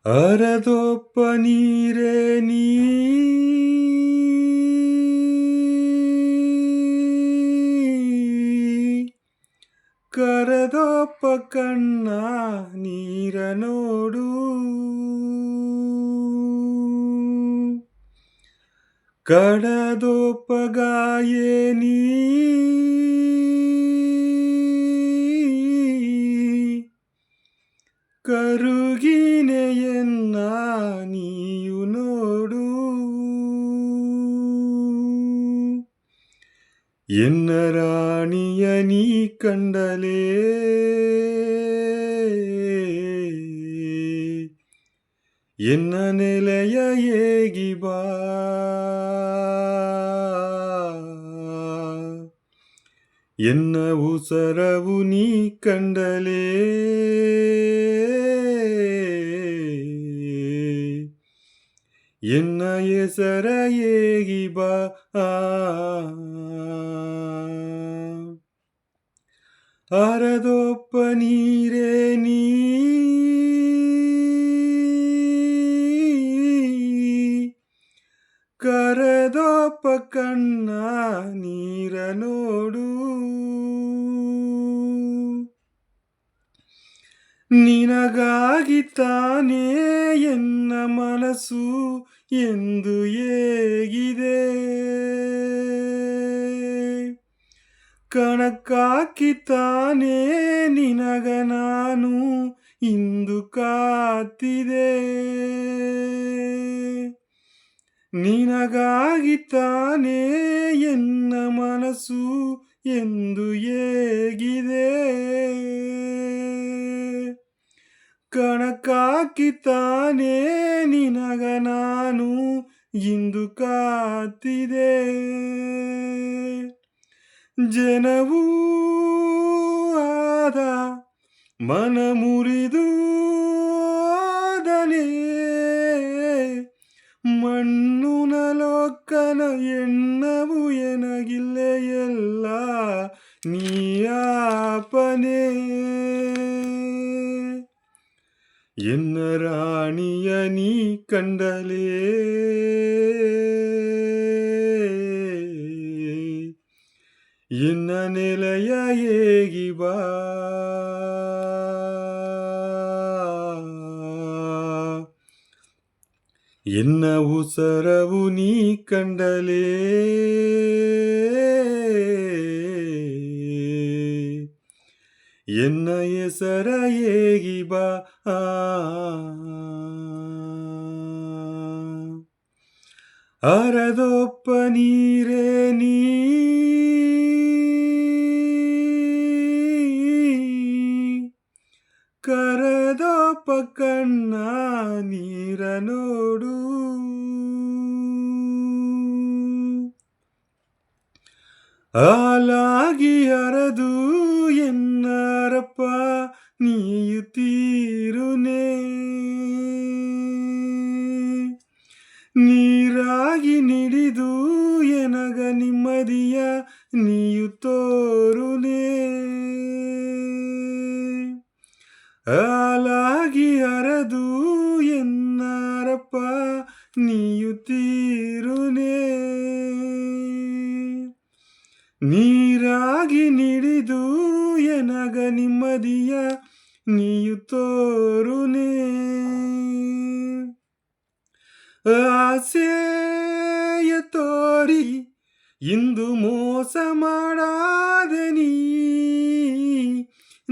ಅರದೊಪ್ಪ ನೀರೇ ನೀ ಕರದೊಪ್ಪ ಕಣ್ಣ ನೀರ ನೋಡು ಕಡದೊಪ್ಪ ಗಾಯೇ ನೀ ಕರುಗಿನೆಯನ್ನ ನೀಯು ನೋಡು ಎನ್ನ ರಾಣಿಯ ನೀ ಕಂಡಲೇ ಎನ್ನ ನೆಲೆಯ ಏಗಿ ಬಾ ಎನ್ನ ಉಸರವು ನೀ ಕಂಡಲೇ ಎನ್ನ ಹೆಸರ ಏಗಿ ಬಾ ಹರದೊಪ್ಪ ನೀರೇ ನೀ ಕರೆದೊಪ್ಪ ಕಣ್ಣ ನೀರ ನೋಡು ನಿನಗಾಗಿ ತಾನೇ ಎನ್ನ ಮನಸ್ಸು ಎಂದು ಏಗಿದೆ ಕಣಕ್ಕಾಕಿ ತಾನೇ ನಿನಗ ನಾನು ಇಂದು ಕಾತಿದೆ ನಿನಗಾಗಿ ತಾನೇ ಎನ್ನ ಮನಸ್ಸು ಎಂದು ಏಗಿದೆ ಕಣಕ್ಕಾಕಿ ತಾನೇ ನಿನಗ ನಾನು ಇಂದು ಕಾತಿದೆ ಜನವೂ ಆದ ಮನ ಮುರಿದು ಆದನೆ ಮಣ್ಣುನ ಲೋಕನ ಎಣ್ಣವು ಎನಗಿಲ್ಲೆ ಎಲ್ಲ ನೀಯಾಪನೆ ಎನ್ನ ರಾಣಿಯ ನೀ ಕಂಡಲೇ ಎನ್ನ ನೆಲೆಯ ಏಗಿ ಬಾ ಎನ್ನ ಉಸರವು ನೀ ಕಂಡಲೇ ಎನ್ನ ಹೆಸರ ಏಗಿ ಬಾ ಹರದೊಪ್ಪ ನೀರೇ ನೀ ಕರೆದೊಪ್ಪ ಕಣ್ಣ ನೀರ ನೋಡು ಹಾಲಾಗಿ ಹರದು ಎನ್ನರಪ್ಪ ನೀಯುತ್ತೀರುನೇ ನೀರಾಗಿ ನಿಡಿದು ಎನಗ ನಿಮ್ಮದಿಯ ನೀಯು ತೋರುನೇ ಹಾಲಾಗಿ ಹರದು ಎನ್ನರಪ್ಪ ನೀಯುತ್ತೀರುನೇ ನೀರಾಗಿ ನಿಡಿದು ಎನಗ ನಿಮ್ಮದಿಯ ನೀಯು ತೋರುನೇ ಆಸೆಯ ತೋರಿ ಇಂದು ಮೋಸ ಮಾಡಾದೆ ನೀ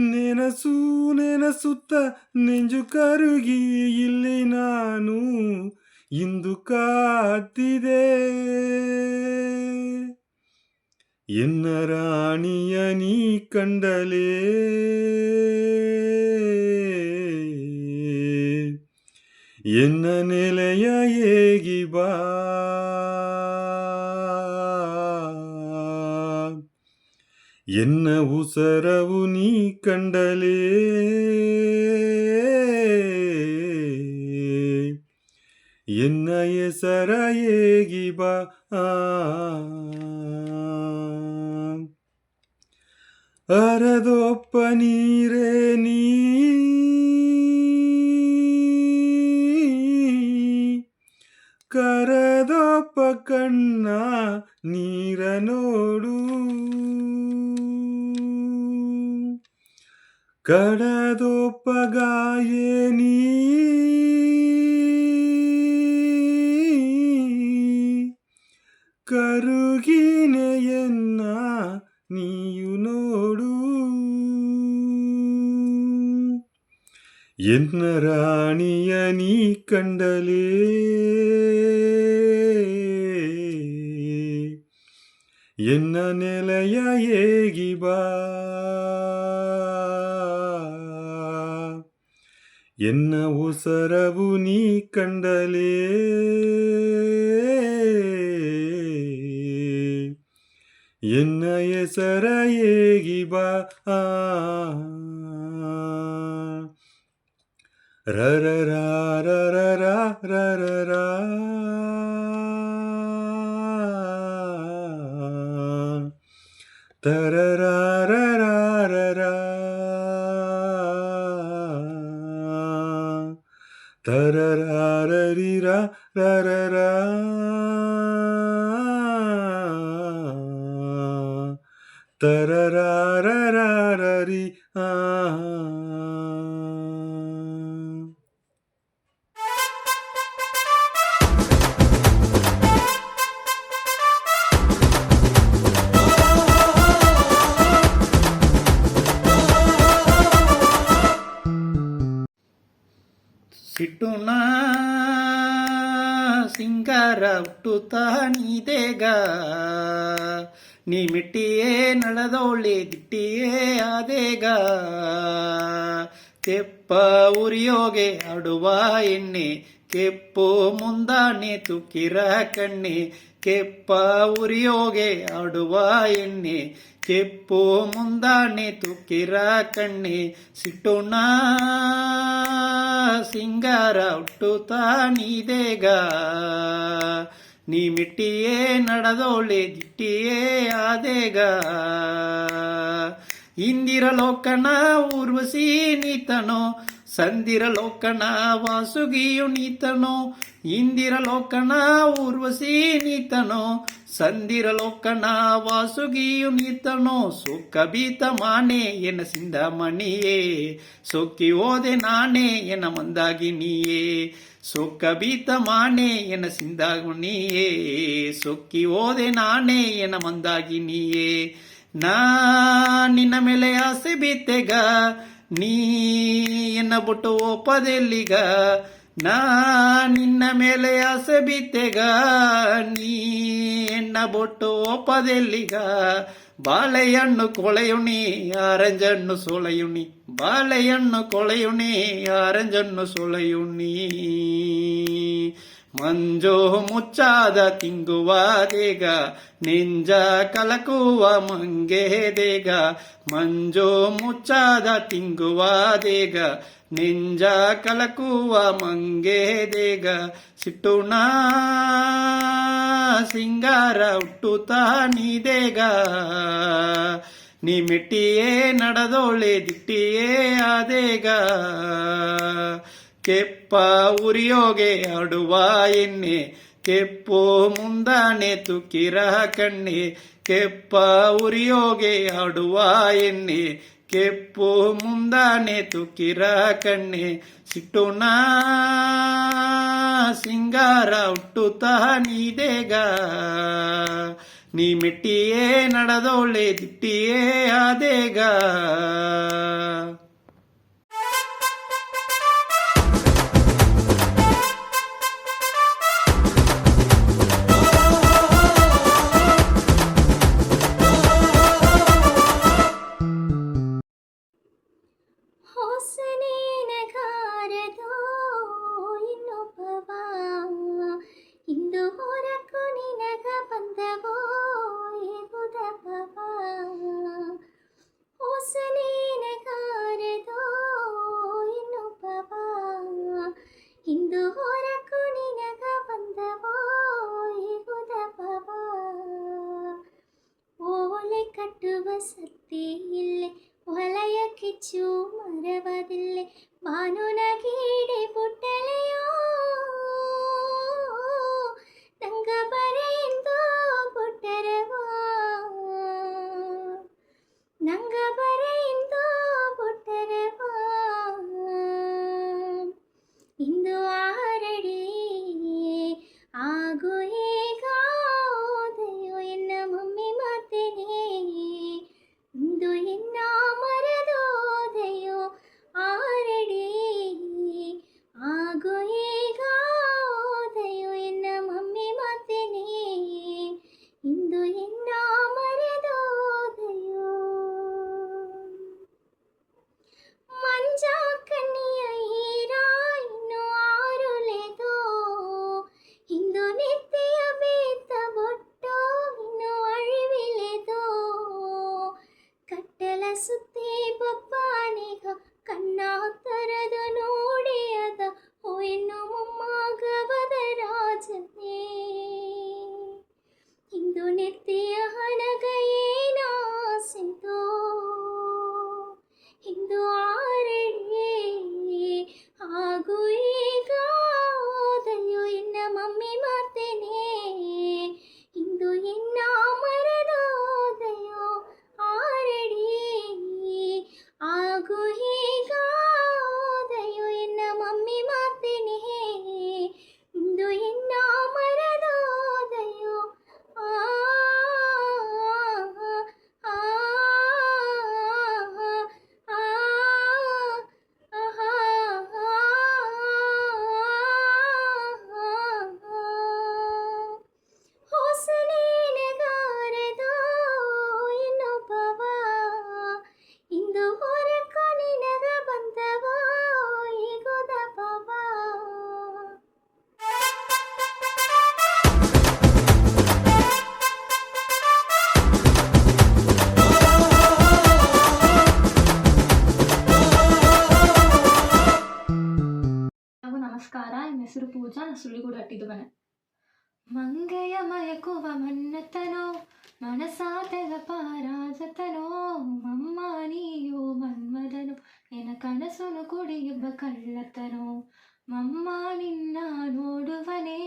ನೆನಸುತ್ತ ನೆಂಜು ಕರುಗಿ ಇಲ್ಲಿ ನಾನು ಇಂದು ಕಾತಿದೆ ಎನ್ನ ರಾಣಿಯ ನೀ ಕಂಡಲೇ ಎನ್ನ ನೆಲೆಯ ಏಗಿ ಬಾ ಎನ್ನ ಉಸರವು ನೀ ಕಂಡಲೇ ಎನ್ನ ಹೆಸರ ಏಗಿ ಬಾ ಹರದೊಪ್ಪ ನೀರೇ ನೀ ಕರೆದೊಪ್ಪ ಕಣ್ಣ ನೀರ ನೋಡು ಕಡದೊಪ್ಪ ಗಾಯೇ ನೀ ಕರುಗಿನೆಯನ್ನ ನೀಯು ನೋಡು ಎನ್ನ ರಾಣಿಯ ನೀ ಕಂಡಲೇ ಎನ್ನ ನೆಲೆಯ ಏಗಿ ಬಾ ಎನ್ನ ಉಸರವು ನೀ ಕಂಡಲೇ ಎನ್ನ ಹೆಸರ ಏಗಿ ಬಾ ರರರಾರರರರರರ. ತರರಾರರಾರರ. ತರರಾರರಿರ ರರರ. ತರರಾರರರಿ. ಆ. ಸಿಟ್ಟುನ ಸಿಂಗಾರ ಹುಟ್ಟುತ್ತಾ ನೀದೇಗ ನೀ ಮಿಟ್ಟಿಯೇ ನಡೆದೋಳೆ ದಿಟ್ಟಿಯೇ ಆದೇಗ ತೆಪ್ಪ ಉರಿಯೋಗೆ ಆಡುವ ಎಣ್ಣೆ ಕೆಪ್ಪು ಮುಂದಾನೆ ತುಕ್ಕಿರ ಕಣ್ಣೆ ಕೆಪ್ಪ ಉರಿಯೋಗೆ ಆಡುವ ಎಣ್ಣೆ ಕೆಪ್ಪು ಮುಂದಾನೆ ತುಕ್ಕಿರ ಕಣ್ಣೆ ಸಿಟ್ಟುಣ ಸಿಂಗಾರ ಹುಟ್ಟುತ್ತಾ ನೀದೇಗ ನೀ ಮಿಟ್ಟಿಯೇ ನಡೆದೋಳೆ ದಿಟ್ಟಿಯೇ ಆದೇಗ ಇಂದಿರ ಲೋಕನ ಊರ್ವಶಿ ನೀತನೋ ಸಂದಿರ ಲೋಕನ ವಾಸುಗಿಯು ನೀತನೋ ಇಂದಿರ ಲೋಕನ ಊರ್ವಶಿ ನೀತನೋ ಸಂದಿರ ಲೋಕನ ವಾಸುಗಿಯು ನೀತನೋ ಸುಖ ಬೀತ ಮಾನೆ ಎನ್ನ ಸಿಂದ ಮಣಿಯೇ ಸೊಕ್ಕಿ ಓದೆ ನಾನೇ ಎನ್ನ ಮಂದಾಗಿ ನೀಯೇ ಸುಖ ಬೀತ ಮಾನೆ ಎನ್ನ ಸಿಂದಾಗುಣಿಯೇ ಸೊಕ್ಕಿ ಓದೆ ನಾನೇ ಎನ್ನ ಮಂದಾಗಿ ನೀಯೇ ನಾ ನಿನ್ನ ಮೇಲೆ ಆಸೆ ಬೀತೆಗ ನೀ ಎನ್ನ ಬಿಟ್ಟು ಒಪ್ಪದೆಲ್ಲಿಗ ನಾ ನಿನ್ನ ಮೇಲೆ ಆಸೆ ಬೀತೆಗ ನೀ ಎನ್ನ ಬಿಟ್ಟು ಒಪ್ಪದೆಲ್ಲಿಗ ಬಾಳೆಹಣ್ಣು ಕೊಳೆಯುಣಿ ಆರೆಂಜಣ್ಣು ಸೊಳೆಯುಣಿ ಬಾಳೆಹಣ್ಣು ಕೊಳೆಯುಣಿ ಆರೆಂಜಣ್ಣು ಸೊಳೆಯುಣಿ ಮಂಜೋ ಮುಚ್ಚಾದ ತಿಂಗುವ ದೇಗ ನೆಂಜ ಕಲಕುವ ಮಂಗೆದೇಗ ಮಂಜೋ ಮುಚ್ಚಾದ ತಿಂಗುವ ದೇಗ ನೆಂಜ ಕಲಕುವ ಮಂಗೆದೇಗ ಸಿಟ್ಟುಣ ಸಿಂಗಾರ ಹುಟ್ಟುತ್ತಾ ನೀದೇಗ ನೀ ಮೆಟ್ಟಿಯೇ ನಡೆದೋಳೆ ದಿಟ್ಟಿಯೇ ಆದೇಗ ಕೆಪ್ಪ ಉರಿಯೋಗೆ ಆಡುವ ಎಣ್ಣೆ ಕೆಪ್ಪು ಮುಂದಾನೆ ತುಕ್ಕಿರ ಕಣ್ಣೆ ಕೆಪ್ಪ ಉರಿಯೋಗೆ ಆಡುವ ಎಣ್ಣೆ ಕೆಪ್ಪು ಮುಂದಾನೆ ತುಕ್ಕಿರ ಕಣ್ಣೆ ಸಿಟ್ಟುಣ ಸಿಂಗಾರ ಹುಟ್ಟುತ್ತಾ ನೀದೇಗ ನೀ ಮೆಟ್ಟಿಯೇ ನಡೆದೋಳೆ ದಿಟ್ಟಿಯೇ ಆದೇಗ ಹೊಸನೇನಗಾರದೋ ಇನ್ನೊಬ್ಬವ ಇಂದು ಹೊರಕು ನಿನಗ ಬಂದವೋ ಎಗುದಪವ ಹೊಸನೇನಗಾರದೋ ಇನ್ನೊಬ್ಬವ ಇಂದು ಹೊರಕು ನಿನಗ ಬಂದವೋ ಎಗುದಪವ ಓಲೆ ಕಟ್ಟುವ ಸತ್ತಿ ಇಲ್ಲೇ ವಲಯ ಕಿಚ್ಚು ಮರವದಿಲ್ಲೆ ಬಾನುನಗೀಡೆ ಪುಟ್ಟಲೆಯೋ ನಂಗ ಬರೆಯಿಂದು ಪುಟ್ಟರವೋ ನಂಗ ಬರೆಯಿಂದು ಪುಟ್ಟರವೋ ಇಂದು ಆಹಾರ ನನ್ನ ಹೆಸರು ಪೂಜಾ, ನಾನು ಸುಳ್ಳಿಗೂಡು ಹಟ್ಟಿದ್ದು ಮನೆ. ಮಂಗೆಯ ಮಯಕುವ ಮನ್ನತನೋ ಮನಸಾತೆಗ ಪಾರಾಜತನೋ ಮಮ್ಮ ನೀಯೋ ಮನ್ಮದನು ಎನ ಕನಸುನು ಕುಡಿಯುವ ಕಳ್ಳತನೋ ಮಮ್ಮ ನಿನ್ನ ನೋಡುವನೆ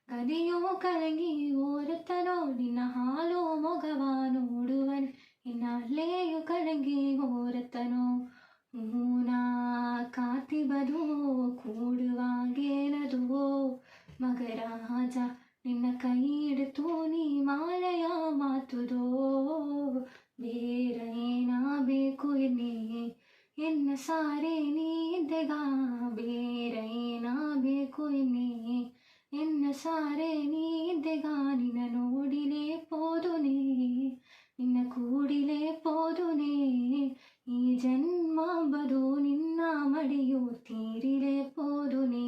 ಗದಿಯೋ ಕಲಗಿ ಓರುತ್ತನೋ ನಿನ್ನ ಹಾಲು ಮೊಗವ ನೋಡುವನೆ ಇನ್ನಲ್ಲೇಯು ಕಲಗಿ ಓರುತ್ತನೋ ಮೂನ ಕಾತಿಬದು ಕೂಡುವಾಗೇನದು ಮಗರಾಜ ನಿನ್ನ ಕೈ ಹಿಡಿತು ನೀ ಮಾಲೆಯ ಮಾತುದೋ ಬೇರೆ ಏನ ಬೇಕು ಎನ್ನಿ ಎನ್ನ ಸಾರೆ ನೀದ್ದೆಗ ಬೇರೆ ಏನ ಬೇಕು ಎನ್ನಿ ಎನ್ನ ಸಾರೆ ನೀದ್ದೆಗ ನಿನ್ನ ನೋಡಿಲೇ ಪೋದುನೇ ನಿನ್ನ ಕೂಡಿಲೇ ಪೋದುನೇ ಈ ಜನ್ಮ ಬದು ನಿನ್ನ ಮಡಿಯು ತೀರಿಲೇ ಪೋದುನೇ.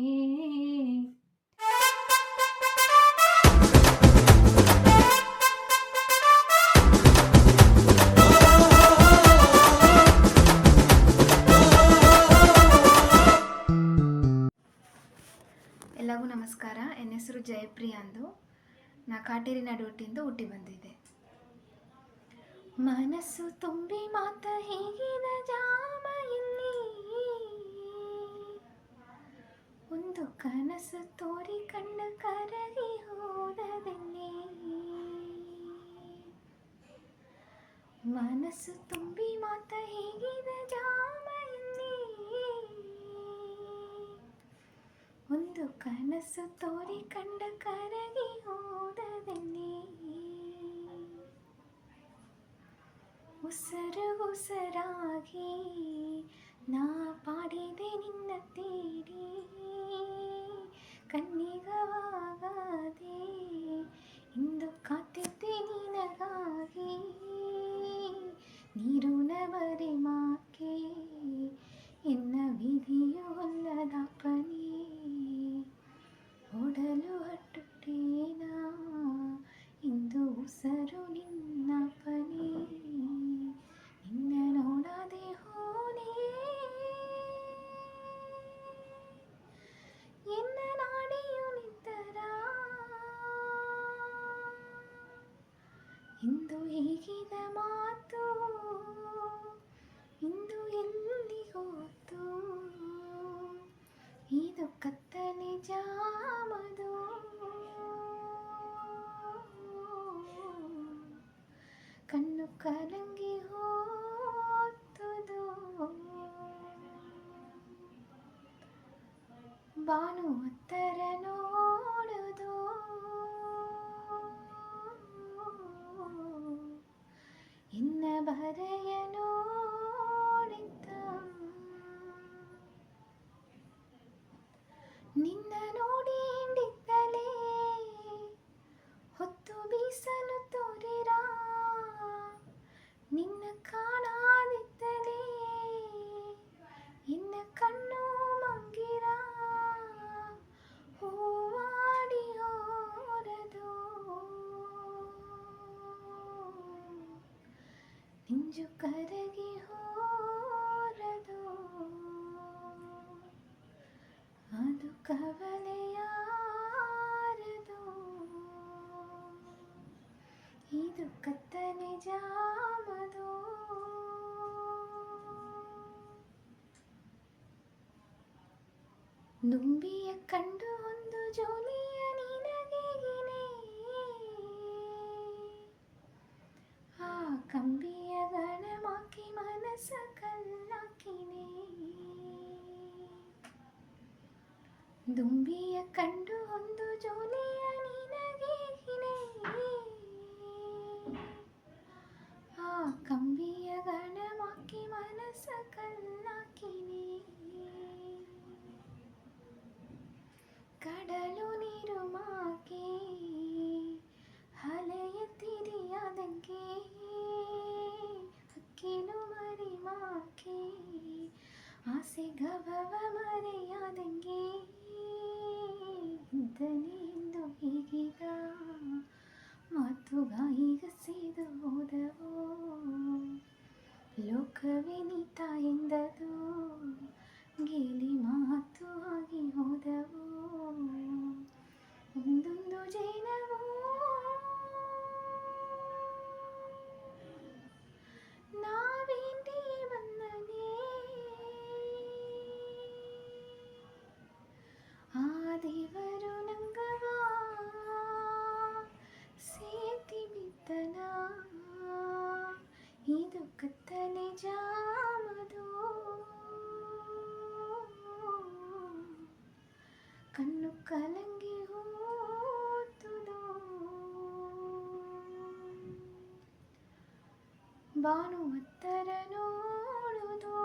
ಎಲ್ಲರಿಗೂ ನಮಸ್ಕಾರ. ನನ್ನ ಹೆಸರು ಜಯಪ್ರಿಯ ಅಂದು. ನಾ ಕಾಟೇರಿ ನಡುವಟ್ಟಿಂದ ಹುಟ್ಟಿ ಬಂದಿದ್ದೆ. ಮನಸ್ಸು ತುಂಬಿ ಮಾತ ಹೇಗಿದ ಜಾಮ ಇಲ್ಲಿ ಒಂದು ಕನಸು ತೋರಿ ಕಣ್ಣು ಕರಗಿ ಹೋದದಲ್ಲಿ ಮನಸ್ಸು ತುಂಬಿ ಮಾತ ಹೇಗಿದ ಜಾಮ ಇಲ್ಲಿ ಒಂದು ಕನಸು ತೋರಿ ಕಂಡ ಕರಗಿ ಹೋದದಲ್ಲಿ ಉಸರು ಉಸರಾಗಿ ನಾ ಪಾಡಿದೆ ನಿನ್ನ ತೀಡಿ ಕಣ್ಣಿಗವಾಗದೆ ಇಂದು ಕಾತಿದ್ದೆ ನಿನಗಾಗಿ ನೀರು ನವರೆ ಮಾಕೆ ಎನ್ನ ವಿಧಿಯು ಅಲ್ಲದ ಪನಿ ಓಡಲು ಹಟ್ಟುತ್ತೇನ ಇಂದು ಉಸರು ನಿನ್ನ ಪನಿ ನಿನ್ನ ನೋಡದೆ ಹೋನೆ ಎನ್ನ ನಾಡಿಯು ನಿಂತರ ಇಂದು ಹೇಗಿದ ಮಾತು ಇಂದು ಎಲ್ಲಿಗೋತು ಇದು ಕತ್ತಲೆ ಜಾಮದು ಕಣ್ಣು ಕಲಂಗಿ ಹೋತುದು ಬಾನು ಹತ್ತರ ನೋಡುದು ಇನ್ನ ಬರೆಯ ನೋಡಿದ್ದ ನಿನ್ನ ನೋಡಿ ಹಿಂಡಿದ್ದಲೇ ಹೊತ್ತು ಬೀಸಲು ತೋರಿರ ನಿನ್ನ ಕಾಣದಿದ್ದಲೇ ಇನ್ನ ಕಣ್ಣು ಮಂಗಿರ ಹೂವಾಡಿ ಹೋರದು ನಿಂಜು ಕರಗಿ ಹೋರದು ಅದು ಕವಲೆಯಾರದು ಇದು ಕತ್ತಲೆ ಜಾಮದು ದುಂಬಿಯ ಕಂಡು ಒಂದು ಜೋಲಿಯ ನಿನಗೆಗಿನೇ ಆ ಕಂಬಿಯ ಗಣಮಾಕಿ ಮನಸ್ಸ ಕಲ್ಲಾಕಿನೇ ದುಂಬಿಯ ಕಂಡು ಒಂದು ಜೋಲಿಯ ನಿನಗೆಗಿನೇ ಆ ಕಂಬಿಯ ಗಣಮಾಕಿ ಮನಸ್ಸ ಕಲ್ಲಾಕಿನೇ ಕಡಲು ನೀರು ಮಾಕೆ ಹಲೆಯ ತಿರಿಯಾದಂಗೆ ಹಕ್ಕಿನು ಮರಿ ಮಾಕೆ ಆಸೆ ಗವವ ಮರೆಯಾದಂಗೆ ಇದ್ದನೆಂದು ಹೀಗೀಗ ಮಾತುಗಾಯಿಗ ಸೇದು ಹೋದವೋ ಲೋಕವೇ ನೀತ ಎಂದದು ಗೇಲಿ ಮಾತು ಆಗಿ ಹೋದವೋ ಕಣ್ಣು ಕಲಂಗಿ ಹೋತುದೋ ಬಾನು ಹತ್ತರ ನೋಡುದೋ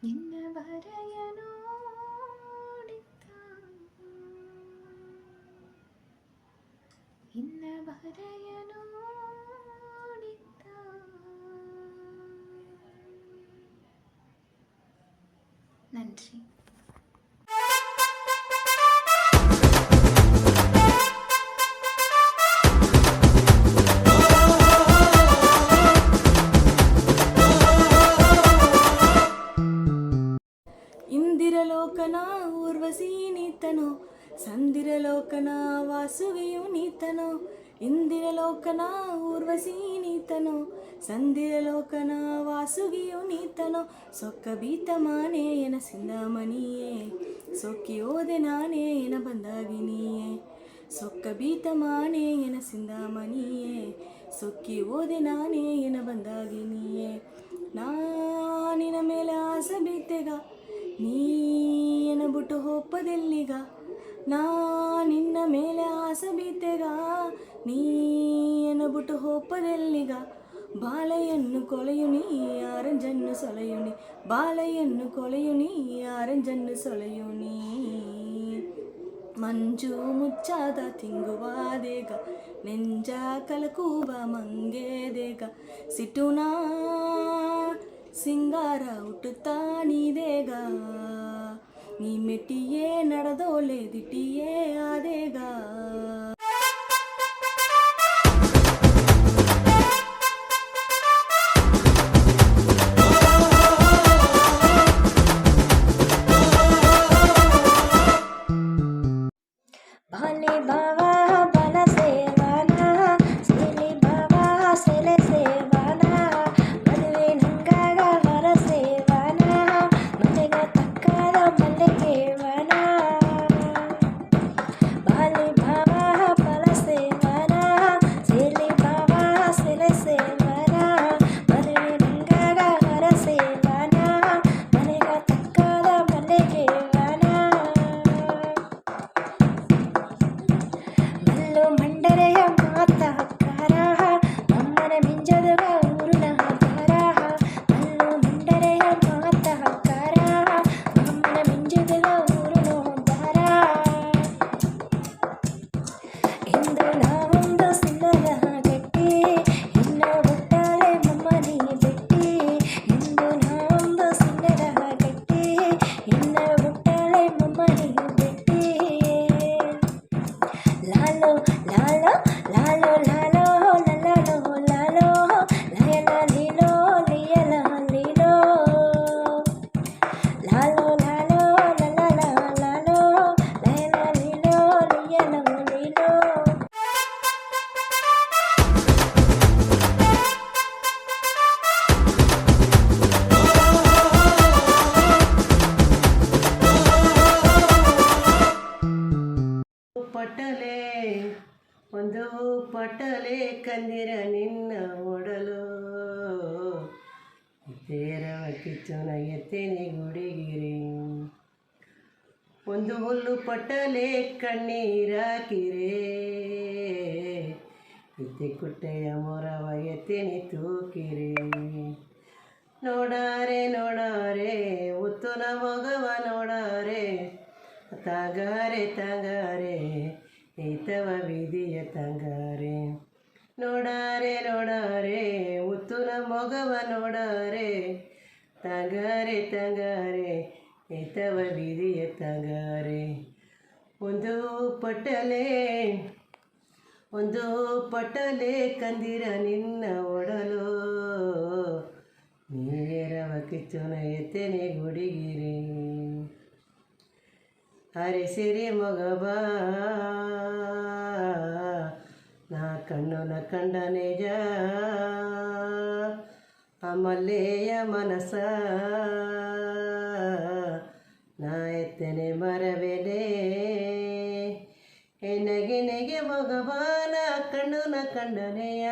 ನಿನ್ನ ಬರೆಯ ನೋಡಿದ್ದ ಇನ್ನ ಬರೆಯ ನೋಡಿದ್ದ நன்றி. ಇಂದಿರಲೋಕನ ಊರ್ವಶಿ ನೀತನೋ ಸಂದಿರಲೋಕನ ವಾಸುವಿಯು ನೀತನೋ ಇಂದಿರಲೋಕನ ಊರ್ವಶಿ ನೀತನೋ ಸಂದಿರಲೋಕನ ವಾಸುಗಿಯು ನೀತನೋ ಸೊಕ್ಕ ಬೀತ ಮಾನೇ ಎನ ಸಿಂದಾಮಣಿಯೇ ಸೊಕ್ಕಿ ಓದೆ ನಾನೇ ಎನ ಬಂದಾಗಿನಿಯೇ ಸೊಕ್ಕ ಬೀತ ಮಾನೇ ಎನ ಸಿಂದಾಮಣಿಯೇ ಸೊಕ್ಕಿ ಓದೆ ನಾನೇ ಎನ ಬಂದಾಗಿನಿಯೇ ನಾನಿನ ಮೇಲೆ ಆಸೆ ಬೀತೆಗ ನೀನ ಬಿಟ್ಟು ಹೋಪದೆಲ್ಲಿಗ ನಿನ್ನ ಮೇಲೆ ಆಸೆ ಬೀತೆಗ ನೀನ ಬಿಟ್ಟು ಹೋಪದೆಲ್ಲಿಗ ಬಾಲೆಯನ್ನು ಕೊಳೆಯುನಿ ಆರಂಜನ್ನು ಸೊಳೆಯುನಿ ಬಾಲೆಯನ್ನು ಕೊಳೆಯುನಿ ಆರಂಜನ್ನು ಸೊಳೆಯುನಿ ಮಂಜು ಮುಚ್ಚಾದ ತಿಂಗುವಾದೇಗ ನೆಂಜ ಕಲಕೂವ ಮಂಗೇದೇಗ ಸಿಟುನಾ ಸಿಂಗಾರ ಹುಟ್ಟುತ್ತಾ ನೀದೇಗ ನೀ ಮೆಟ್ಟಿಯೇ ನಡೆದೋಲೆ ದಿಟ್ಟಿಯೇ ಆದೇಗ ಬಾಲೆ ಬಾವಾ ಬಲ ಸೇವಾನ ಸೇಲಿ ಬಾವಾ ಸೆಲೆ ಸೇವಾನ ಮದುವೆ ನಂಗಾಗ ಹೊರ ಸೇವಾನ ಮನೆಗ ತಕ್ಕಾದ ಮಲ್ಲೆ ಕೇವನ ಬಾಲೆ ಬಾವಾ ಬಲ ಸೇವಾನ ಸೇಲಿ ಬಾವಾ ಸೆಲೆ ಸೇವಾನ ಮದುವೆ ನಂಗಾಗ ಹೊರ ಸೇವಾನ ಮನೆಗ ತಕ್ಕಾದ ಮಲ್ಲೆ ಕೇವನ ಮಲ್ಲು ಮಂಡರೆಯ ಮಾತ ಹಕ್ಕಾರ ಅಮ್ಮನ ಮಿಂಜದುಗ ಊರಿನ ಹಕಾರ ಮಲ್ಲು ಮಂಡರೆಯ ಮಾತ ಹಕ್ಕಾರ ಅಮ್ಮನ ಮಿಂಜದುಗ ಊರಿನ ಹೊಂದಾರ ಇಂದು ನಾವೊಂದು ಸಿಲ್ಲದ ಗಟ್ಟಿ ಇನ್ನ ಹುಟ್ಟಾಲೆ ಮಮ್ಮನಿ ಬೆಟ್ಟಿ ಇಂದು ನಾವೊಂದು ಸಿಲ್ಲದ ಗಟ್ಟಿ ಇನ್ನ ಹುಟ್ಟಾಳೆ ಮಮ್ಮನಿ ಬೆಟ್ಟಿ ಲಾಲೋ ಲಾಲೋ ಲಾಲೋ ಲಾಲೋ ಲಲಾಲೋ ಲಾಲೋ ಲಯಲ ಲೀಲೋ ಲಿಯಲ ಲೀಲೋ ಲಾಲೋ ಲಾಲೋ ಲಲಾಲ ಲಾಲೋ ಲಯಲ ಲೀಲೋ ಲಿಯಲ ಲೀಲೋ ಪಟಲೆ ಒಂದು ಪಟಲೆ ಕಂದಿರ ನಿನ್ನ ಒಡಲು ತೇರವ ಕಿಚ್ಚುನ ಎತ್ತೇನೆ ಗುಡಿಗಿರಿ ಒಂದು ಹುಲ್ಲು ಪಟಲೆ ಕಣ್ಣೀರಾಕಿರೆ ಇತ್ತಿ ಕುಟ್ಟೆಯ ಮೊರವ ಎತ್ತೇನೆ ತೂಕಿರಿ ನೋಡಾರೆ ನೋಡಾರೆ ಉತ್ತುನ ಮಗವ ನೋಡಾರೆ ತಂಗಾರೆ ತಂಗಾರೆ ಈತವ ಬೀದಿಯ ತಂಗಾರೆ ನೋಡಾರೆ ನೋಡಾರೆ ಉತ್ತುನ ಮೊಗವ ನೋಡಾರೆ ತಂಗಾರೆ ತಂಗಾರೆ ಈತವ ಬೀದಿಯ ತಂಗಾರೆ ಒಂದು ಪಟಲೆ ಕಂದಿರ ನಿನ್ನ ಒಡಲು ನೀರವ ಕಿಚ್ಚುನ ಎತ್ತನೆ ಗುಡಿಗಿರಿ ಹರಿ ಸಿರಿ ಮಗಬ ನಾ ಕಣ್ಣುನ ಕಂಡ ನಿಜ ಅಮಲ್ಲೆಯ ಮನಸ ನಾ ಎತ್ತನೆ ಮರಬೇನೆ ನೆಗೆ ಮಗಬಾನ ಕಣ್ಣುನ ಕಂಡನೆಯ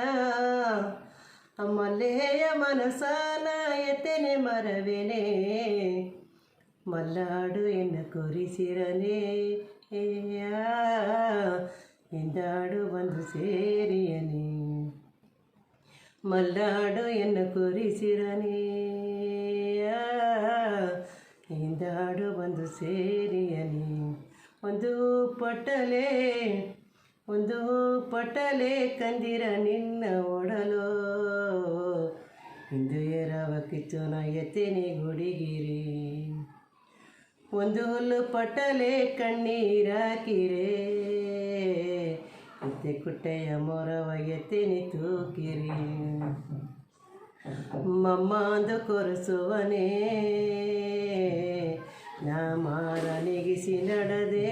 ಅಮಲ್ಲೆಯ ಮನಸಾನ ಎತ್ತನೆ ಮರವೇನೆ ಮಲ್ಲಾಡು ಎನ್ನ ಕೊರಿಸಿರನೆ ಎಂದಾಡು ಬಂದು ಸೇರಿಯನೆ ಮಲ್ಲಾಡು ಎನ್ನ ಕೊರಿಸಿರನೆ ಎಂದಾಡು ಬಂದು ಸೇರಿಯನೆ ಒಂದು ಪಟ್ಟಲೆ ಕಂದಿರ ನಿನ್ನ ಒಡಲೋ ಇಂದು ಎರವ ಕಿಚ್ಚುನ ಎತ್ತೇನೆ ಗುಡಿಗಿರಿ ಒಂದು ಹುಲ್ಲು ಪಟ್ಟಲೆ ಕಣ್ಣೀರಾಕಿರೆ ಎತ್ತೆ ಕುಟ್ಟೆಯ ಮೊರವ ಎತ್ತೇನೆ ತೂಕಿರಿ ಮಮ್ಮಂದು ಕೊರಸುವನೇ ನಾ ಮಾರನಿಗಿಸಿ ನಡೆದೆ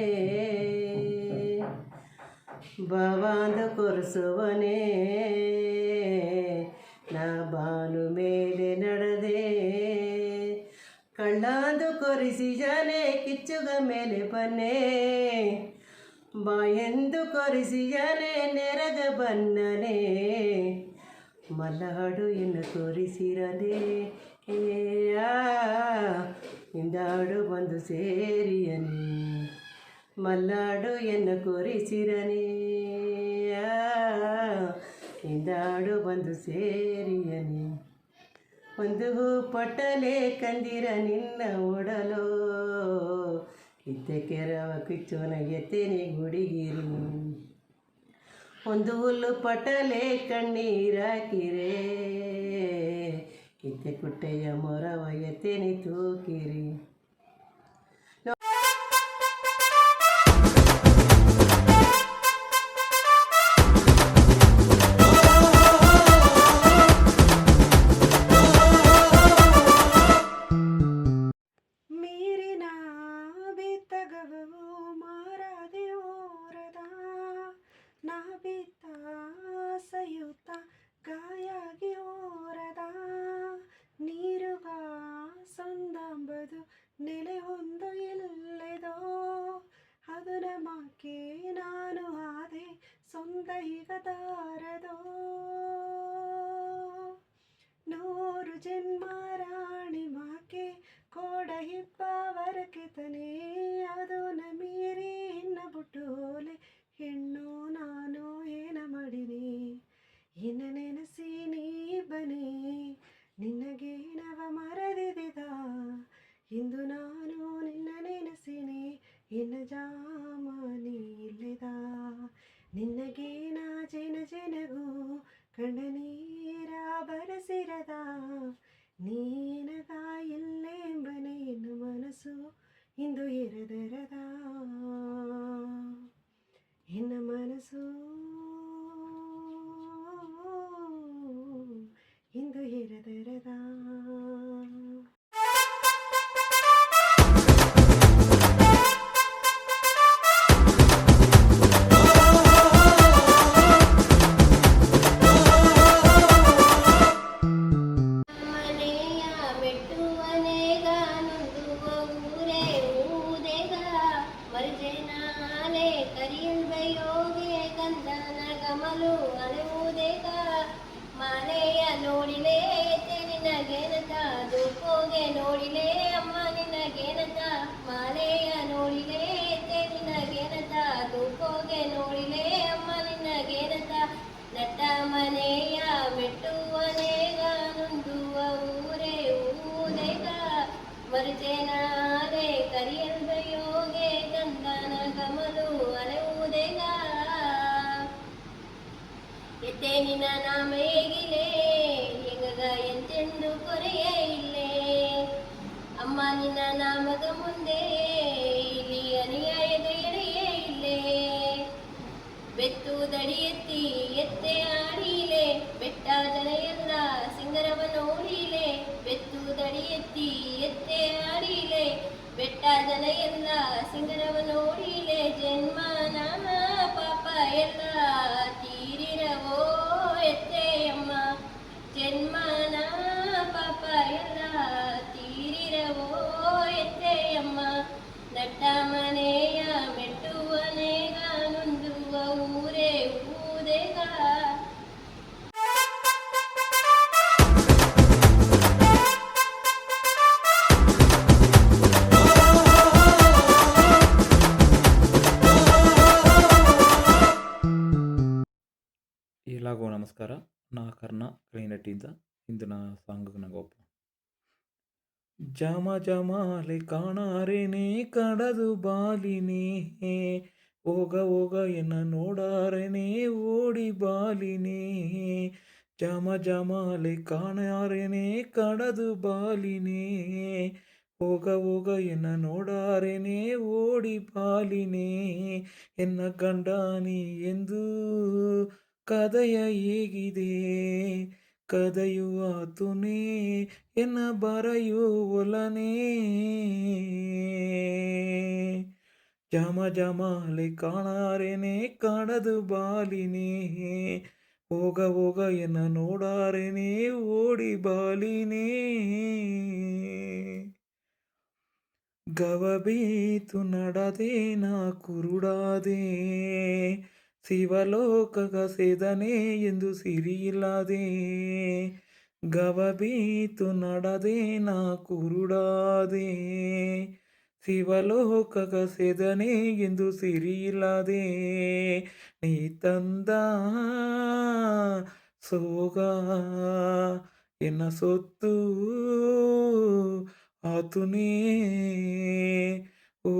ಬಾವಂದು ಕೊರಸುವನೇ ನಾ ಬಾನು ಮೇಲೆ ನಡೆದೆ ಕಳ್ಳಂದು ಕೊರಿಸಿ ಜನೆ ಕಿಚ್ಚುಗ ಮೇಲೆ ಬನ್ನೆ ಬಾಯೆಂದು ಕೊರಿಸಿ ಜನೆ ನೆರಗ ಬನ್ನನೆ ಮಲ್ಲಾಡು ಎನ್ನು ತೋರಿಸಿರದೆ ಇಂದಾಡು ಬಂದು ಸೇರಿಯನೆ ಮಲ್ಲಾಡು ಎನ್ನು ಕೊರಿಸಿರನೆ ಇಂದಾಡು ಬಂದು ಸೇರಿಯನೆ ಒಂದು ಪಟ್ಟಲೆ ಕಂದಿರ ನಿನ್ನ ಒಡಲೋ ಇತ್ತೆ ಕೆರವ ಕಿಚ್ಚೋನ ಎತ್ತೇನೆ ಗುಡಿಗಿರಿ ಒಂದು ಹುಲ್ಲು ಪಟ್ಟಲೆ ಕಣ್ಣೀರಾಕಿರೆ ಇತ್ತೆ ಕುಟ್ಟೆಯ ಮೊರವ ಎತ್ತೇನೆ ತೂಕಿರಿ ಮೀರಿನ ಬಿತ್ತಗವು ಮಾರಾದೆ ಓರದ ನಾ ಬಿತ್ತ ಸಯುತ ಗಾಯಾಗಿ ಓರದ ನೀರುಗ ಸಂದಂಬದು ನೆಲೆ ಹೊಂದು ಎಲ್ಲೆದೋ ಅದು ನಮಕ್ಕೆ ನಾನು ಆದೆ ಸೊಂದ ಈಗ ತಾರದೋ ನೂರು ಜನ್ಮ ರಾಣಿ ಮಾಕೆ ಕೋಡ ಹಿಪ್ಪ ವರಕೆತನೆ ಅದು ನ ಮೀರಿ ಇನ್ನ ಬುಟ್ಟೋಲೆ ಹೆಣ್ಣು ನಾನು ಏನ ಮಾಡಿನಿ ಇನ್ನ ನೆನೆಸಿ ನೀ ಬನೆ ನಿನಗೆ ನವ ಮರದಿದ ಇಂದು ನಾನು ನಿನ್ನ ನೆನೆಸಿನಿ ಇನ್ನ ಜಾಮನಿ ಇಲ್ಲಿದ ನಿನಗೆ ನಾ ಜನಗೂ ಕಣ್ಣ ನೀರ ಬರಸಿರದ ನೀನಗ ಇಲ್ಲೆಂಬನೆ ಎನ್ನು ಮನಸ್ಸು ಇಂದು ಎರದರದ ಎನ್ನ ಮನಸ್ಸು ಇಂದು ಎರದರದ ಮಾಲೆಯ ನೋಡಿಲೇ ನಿನಗೇನತ ದುಪ್ಪೋಗೆ ನೋಡಿಲೇ ಅಮ್ಮ ನಿನಗೇನತ ಮಾಲೆಯ ನೋಡಿಲೇ ನಿನಗೇನತ ದುಪ್ಪೋಗೆ ನೋಡಿಲೇ ಅಮ್ಮ ನಿನಗೇನತ ನಟ್ಟ ಮನೆಯ ಮೆಟ್ಟುವನೇಗ ನುಂದುವ ಊರೇ ಊದೇಗ ಮರುಜೇನಾರೆ ಕರಿಯಲ್ಬಯೋಗೆ ಗಂಧನ ಕಮಲು ಅಲೆವುದೇಗ ಎತ್ತೆ ನಿನ್ನ ನಾಮ ಹೇಗಿಲೆ ಹೆಂಗಗ ಎಂತೆಂದು ಕೊರೆಯೇ ಇಲ್ಲೇ ಅಮ್ಮ ನಿನ್ನ ನಾಮಗ ಮುಂದೆ ಇಲ್ಲಿ ಅನುಯಾಯದ ಎಡೆಯೇ ಇಲ್ಲೇ ಬೆತ್ತು ದಡಿ ಎತ್ತಿ ಎತ್ತೆ ಆಡಿಲೆ ಬೆಟ್ಟ ಜನ ಎಲ್ಲ ಸಿಂಗರವ ನೋಡಿಲೆ ಬೆತ್ತು ದಡಿ ಎತ್ತಿ ಎತ್ತೆ ಆಡಿಲೆ ಬೆಟ್ಟ ಜನ ಎಲ್ಲ ಸಿಂಗರವ ನೋಡಿಲೆ ಜನ್ಮ ನಾಮ ಪಾಪ ಎಲ್ಲ ತೀರಿರವೋ ಎತ್ತೆಯಮ್ಮ ಜನ್ಮನ ಪಾಪ ಎಲ್ಲ ತೀರಿರವೋ ಎತ್ತೆಯಮ್ಮ ನಟ್ಟ ಮನೆಯ ಮೆಟ್ಟುವನೇಗ ನುಂದುವ ಊರೇ ಊದೇಗ ಎಲ್ಲರಿಗೂ ನಮಸ್ಕಾರ. ನಾ ಕರ್ಣ ಕಳಿನಟ್ಟಿಯಿಂದ ಇಂದು ನಾ ಸಾಂಗ್ ನಂಗೊಪ್ಪ. ಜಮ ಜಮಾಲೆ ಕಾಣಾರೇನೆ ಕಡದು ಬಾಲಿನೇ, ಹೋಗ ಹೋಗ ಎನ್ನ ನೋಡಾರೇನೆ ಓಡಿ ಬಾಲಿನೇ. ಜಮ ಜಮಾಲೆ ಕಾಣಾರೇನೆ ಕಡದು ಬಾಲಿನೇ, ಹೋಗ ಹೋಗ ಎನ್ನ ನೋಡಾರೇನೆ ಓಡಿ ಬಾಲಿನೇ. ಎನ್ನ ಗಂಡಾನಿ ಎಂದು ಕದಯ ಹೇಗಿದೆ, ಕದಯುವಾತುನೇ ಎನ್ನ ಬರೆಯುವಲನೇ. ಜಮ ಜಮಾಲೆ ಕಾಣಾರೇನೆ ಕಡದು ಬಾಲಿನೇ, ಹೋಗ ಹೋಗ ಎನ್ನ ನೋಡಾರೇನೆ ಓಡಿ ಬಾಲಿನೇ. ಗವಬೀತು ನಡದೆ ನಾ ಕುರುಡಾದೆ, ಶಿವಲೋಕಗ ಸೇದನೆ ಎಂದು ಸಿರಿಯಿಲ್ಲದೆ. ಗವಬೀತು ನಡದೆ ನಾ ಕುರುಡಾದೆ, ಶಿವಲೋಕಗ ಸೇದನೆ ಎಂದು ಸಿರಿಯಿಲ್ಲದೆ. ನೀ ತಂದ ಸೋಗ ಎನ್ನ ಸೊತ್ತು ಆತುನೇ. ಓ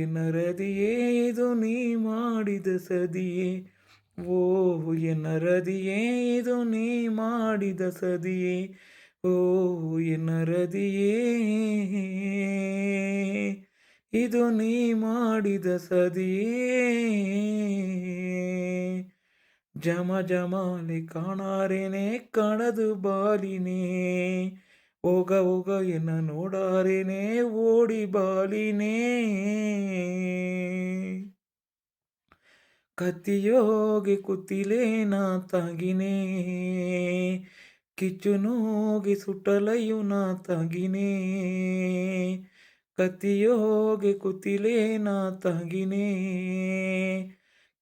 ಎನ್ನ ರದಿಯೇ ಇದು ನೀ ಮಾಡಿದ ಸದಿಯೇ, ಓ ಎನ್ನ ರದಿಯೇ ಇದು ನೀ ಮಾಡಿದ ಸದಿಯೇ. ಓ ಎನ್ನ ರದಿಯೇ ಇದು ನೀ ಮಾಡಿದ ಸದಿಯೇ. ಜಮ ಜಮಾಲೆ ಕಾಣಾರೇನೆ ಕಡದು ಬಾಲಿನೇ, ಹೋಗ ಹೋಗ ಎನ್ನ ನೋಡಾರೇನೆ ಓಡಿ ಬಾಲಿನೇ. ಕತ್ತಿಯೋಗಿ ಕುತ್ತಿಲೆ ನಾ ತಾಗಿನೇ, ಕಿಚ್ಚುನೋಗಿ ಸುಟ್ಟಲಯು ನಾ ತಾಗಿನೇ. ಕತ್ತಿಯೋಗಿ ಕುತ್ತಿಲೆ ನಾ ತಾಗಿನೇ,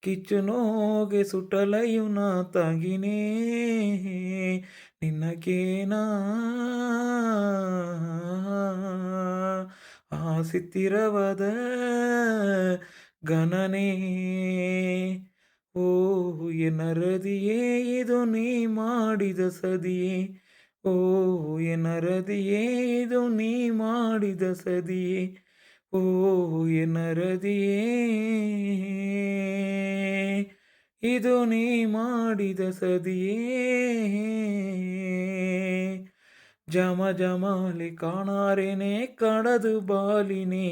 ಕಿಚ್ಚುನೋಗಿ ಸುಟ್ಟಲಯು ನಾ ತಾಗಿನೇ. ನಿನಗೇನಾ ಆಸಿತ್ತಿರವದ ಗಣನೆ. ಓ ಎನ್ನ ರದಿಯೇ ಇದು ನೀ ಮಾಡಿದ ಸದಿಯೇ, ಓ ಎನ್ನ ರದಿಯೇ ಇದು ನೀ ಮಾಡಿದ ಸದಿಯೇ. ಓ ಎನ್ನ ರದಿಯೇ ಇದು ನೀ ಮಾಡಿದ ಸದಿಯೇ. ಜಮ ಜಮಾಲೆ ಕಾಣಾರೇನೆ ಕಡದು ಬಾಲಿನೇ,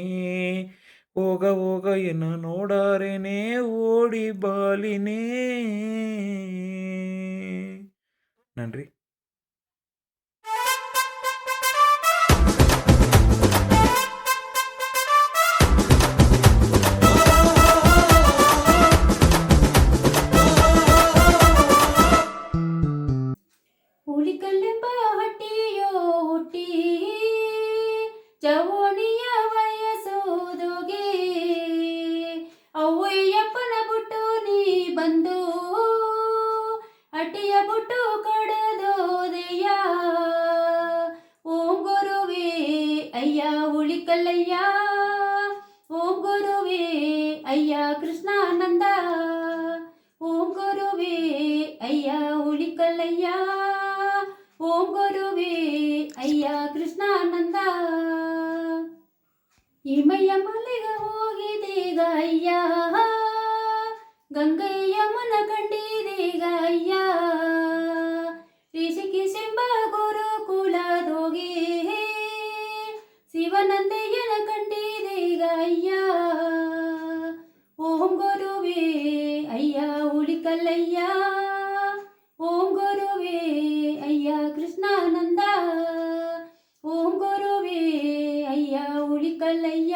ಹೋಗ ಹೋಗ ಎನ್ನ ನೋಡಾರೇನೆ ಓಡಿ ಬಾಲಿನೇ. ನನ್ರಿ. ಹುಲಿಕಲ್ಲೆಂಬ ಹಟ್ಟಿಯೋ ಹುಟ್ಟಿ ಚವೋಣಿಯ ವಯಸ್ಸೋದೋಗೆ, ಅವ್ವಯ್ಯಪ್ಪನ ಬುಟ್ಟು ನೀ ಬಂದು ಹಟ್ಟಿಯ ಬುಟ್ಟು ಕಡದೋದೆಯ. ಓಂ ಗುರುವೇ ಅಯ್ಯ ಹುಲಿಕಲ್ಲಯ್ಯ, ಓಂ ಗುರುವೇ ಅಯ್ಯ ಕೃಷ್ಣಾನಂದ, ಓಂ ಗುರುವೇ ಅಯ್ಯ ಹುಲಿಕಲ್ಲಯ್ಯ, ಓಂ ಗುರುವೇ ಅಯ್ಯ ಕೃಷ್ಣಾನಂದ. ಹಿಮಯ್ಯ ಮಲೆಗ ಹೋಗಿದೀಗ ಅಯ್ಯ, ಗಂಗಯ್ಯಮ್ಮನ ಕಂಡಿದೀಗ ಅಯ್ಯ. ಋಷಿಕೇಶೆಂಬ ಗುರುಕುಲದೋಗಿ ಶಿವನಂದಯ್ಯನ ಕಂಡಿದೀಗ ಅಯ್ಯ. ಓಂ ಗುರುವೇ ಅಯ್ಯ ಹುಲಿಕಲ್ಲಯ್ಯ, ಓಂ ಗುರುವೇ ಅಯ್ಯ ಕೃಷ್ಣಾನಂದ, ಓಂ ಗುರುವೇ ಅಯ್ಯ ಹುಲಿಕಲ್ಲಯ್ಯ.